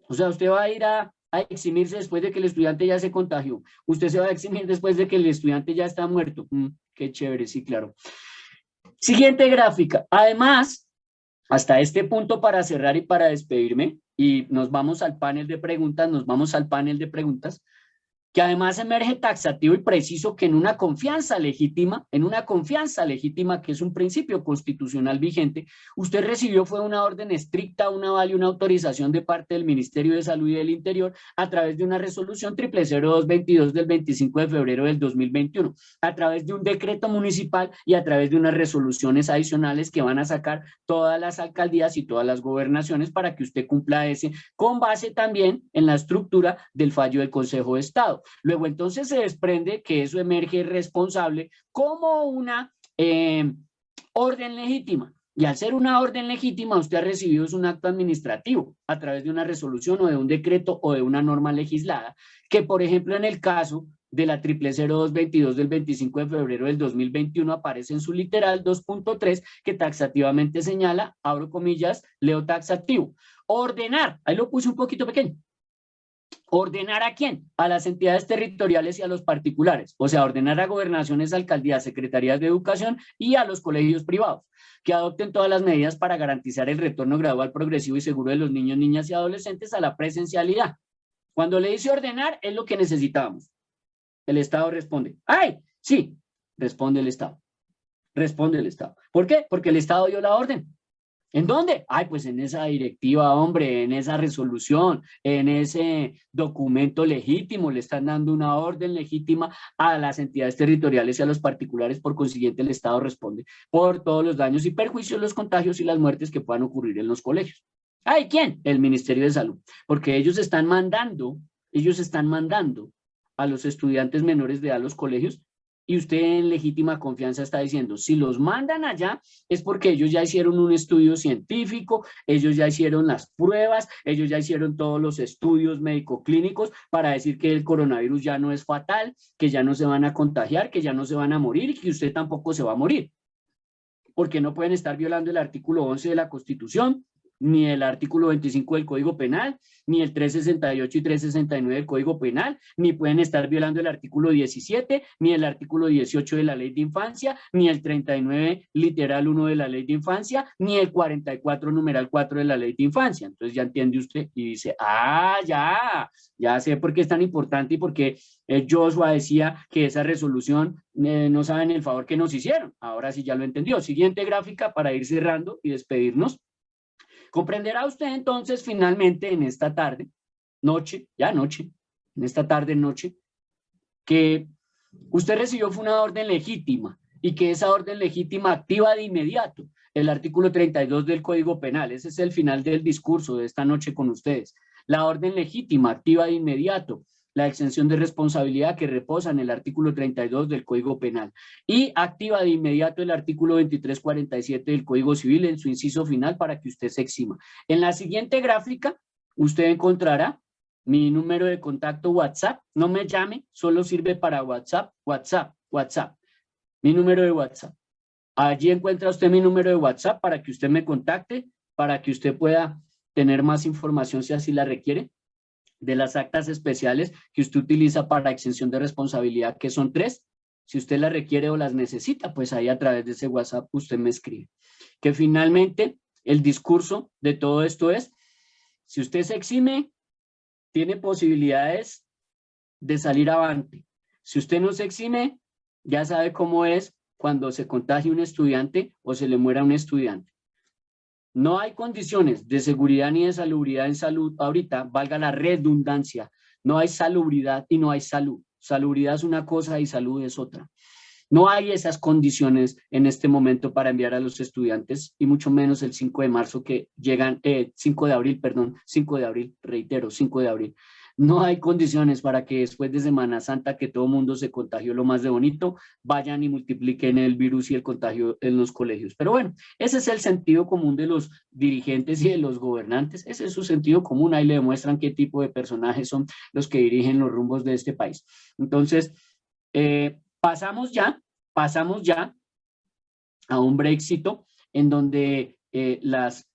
[SPEAKER 1] O sea, usted va a ir a eximirse después de que el estudiante ya se contagió. Usted se va a eximir después de que el estudiante ya está muerto. Qué chévere, sí, claro. Siguiente gráfica. Además, hasta este punto, para cerrar y para despedirme, y nos vamos al panel de preguntas, que además emerge taxativo y preciso que en una confianza legítima, que es un principio constitucional vigente, usted recibió fue una orden estricta, un aval y una autorización de parte del Ministerio de Salud y del Interior a través de una resolución 00222 del 25 de febrero del 2021, a través de un decreto municipal y a través de unas resoluciones adicionales que van a sacar todas las alcaldías y todas las gobernaciones para que usted cumpla ese, con base también en la estructura del fallo del Consejo de Estado. Luego entonces se desprende que eso emerge responsable como una orden legítima. Y al ser una orden legítima, usted ha recibido un acto administrativo a través de una resolución o de un decreto o de una norma legislada, que por ejemplo en el caso de la 00222 del 25 de febrero del 2021 aparece en su literal 2.3 que taxativamente señala, abro comillas, leo taxativo. Ordenar, ahí lo puse un poquito pequeño. ¿Ordenar a quién? A las entidades territoriales y a los particulares, o sea, ordenar a gobernaciones, alcaldías, secretarías de educación y a los colegios privados, que adopten todas las medidas para garantizar el retorno gradual, progresivo y seguro de los niños, niñas y adolescentes a la presencialidad. Cuando le dice ordenar, es lo que necesitábamos. El Estado responde. ¡Ay! Sí, responde el Estado. Responde el Estado. ¿Por qué? Porque el Estado dio la orden. ¿En dónde? Ay, pues en esa directiva, hombre, en esa resolución, en ese documento legítimo, le están dando una orden legítima a las entidades territoriales y a los particulares, por consiguiente el Estado responde por todos los daños y perjuicios, los contagios y las muertes que puedan ocurrir en los colegios. Ay, ¿quién? El Ministerio de Salud, porque ellos están mandando a los estudiantes menores de edad a los colegios y usted en legítima confianza está diciendo, si los mandan allá es porque ellos ya hicieron un estudio científico, ellos ya hicieron las pruebas, ellos ya hicieron todos los estudios médico-clínicos para decir que el coronavirus ya no es fatal, que ya no se van a contagiar, que ya no se van a morir y que usted tampoco se va a morir. Porque no pueden estar violando el artículo 11 de la Constitución, ni el artículo 25 del Código Penal, ni el 368 y 369 del Código Penal, ni pueden estar violando el artículo 17, ni el artículo 18 de la Ley de Infancia, ni el 39 literal 1 de la Ley de Infancia, ni el 44 numeral 4 de la Ley de Infancia. Entonces ya entiende usted y dice, ya sé por qué es tan importante y por qué Joshua decía que esa resolución no saben el favor que nos hicieron. Ahora sí ya lo entendió. Siguiente gráfica para ir cerrando y despedirnos. Comprenderá usted entonces finalmente en esta tarde, noche, en esta tarde, noche, que usted recibió fue una orden legítima y que esa orden legítima activa de inmediato el artículo 32 del Código Penal. Ese es el final del discurso de esta noche con ustedes. La orden legítima activa de inmediato la exención de responsabilidad que reposa en el artículo 32 del Código Penal y activa de inmediato el artículo 2347 del Código Civil en su inciso final para que usted se exima. En la siguiente gráfica usted encontrará mi número de contacto WhatsApp. No me llame, solo sirve para WhatsApp. Mi número de WhatsApp. Allí encuentra usted mi número de WhatsApp para que usted me contacte, para que usted pueda tener más información si así la requiere, de las actas especiales que usted utiliza para exención de responsabilidad, que son 3. Si usted las requiere o las necesita, pues ahí a través de ese WhatsApp usted me escribe. Que finalmente el discurso de todo esto es, si usted se exime, tiene posibilidades de salir avante. Si usted no se exime, ya sabe cómo es cuando se contagie un estudiante o se le muera un estudiante. No hay condiciones de seguridad ni de salubridad en salud ahorita, valga la redundancia. No hay salubridad y no hay salud. Salubridad es una cosa y salud es otra. No hay esas condiciones en este momento para enviar a los estudiantes y mucho menos el 5 de marzo que llegan, 5 de abril, reitero, 5 de abril. No hay condiciones para que después de Semana Santa, que todo el mundo se contagió lo más de bonito, vayan y multipliquen el virus y el contagio en los colegios. Pero bueno, ese es el sentido común de los dirigentes y de los gobernantes. Ese es su sentido común. Ahí le demuestran qué tipo de personajes son los que dirigen los rumbos de este país. Entonces, pasamos ya a un Brexit en donde las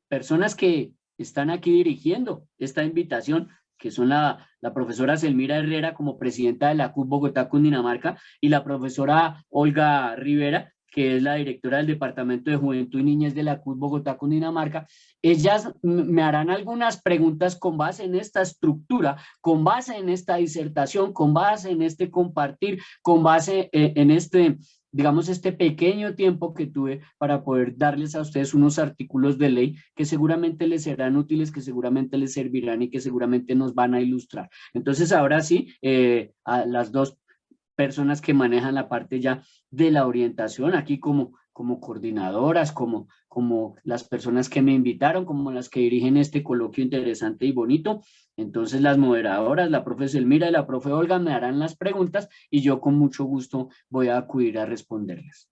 [SPEAKER 1] personas que están aquí dirigiendo esta invitación, que son la profesora Selmira Herrera como presidenta de la CUT Bogotá, Cundinamarca, y la profesora Olga Rivera, que es la directora del Departamento de Juventud y Niñez de la CUT Bogotá, Cundinamarca. Ellas me harán algunas preguntas con base en esta estructura, con base en esta disertación, con base en este compartir, con base en este, digamos, este pequeño tiempo que tuve para poder darles a ustedes unos artículos de ley que seguramente les serán útiles, que seguramente les servirán y que seguramente nos van a ilustrar. Entonces, ahora sí, a las dos personas que manejan la parte ya de la orientación, aquí como coordinadoras, como las personas que me invitaron, como las que dirigen este coloquio interesante y bonito. Entonces las moderadoras, la profe Selmira y la profe Olga me harán las preguntas y yo con mucho gusto voy a acudir a responderlas.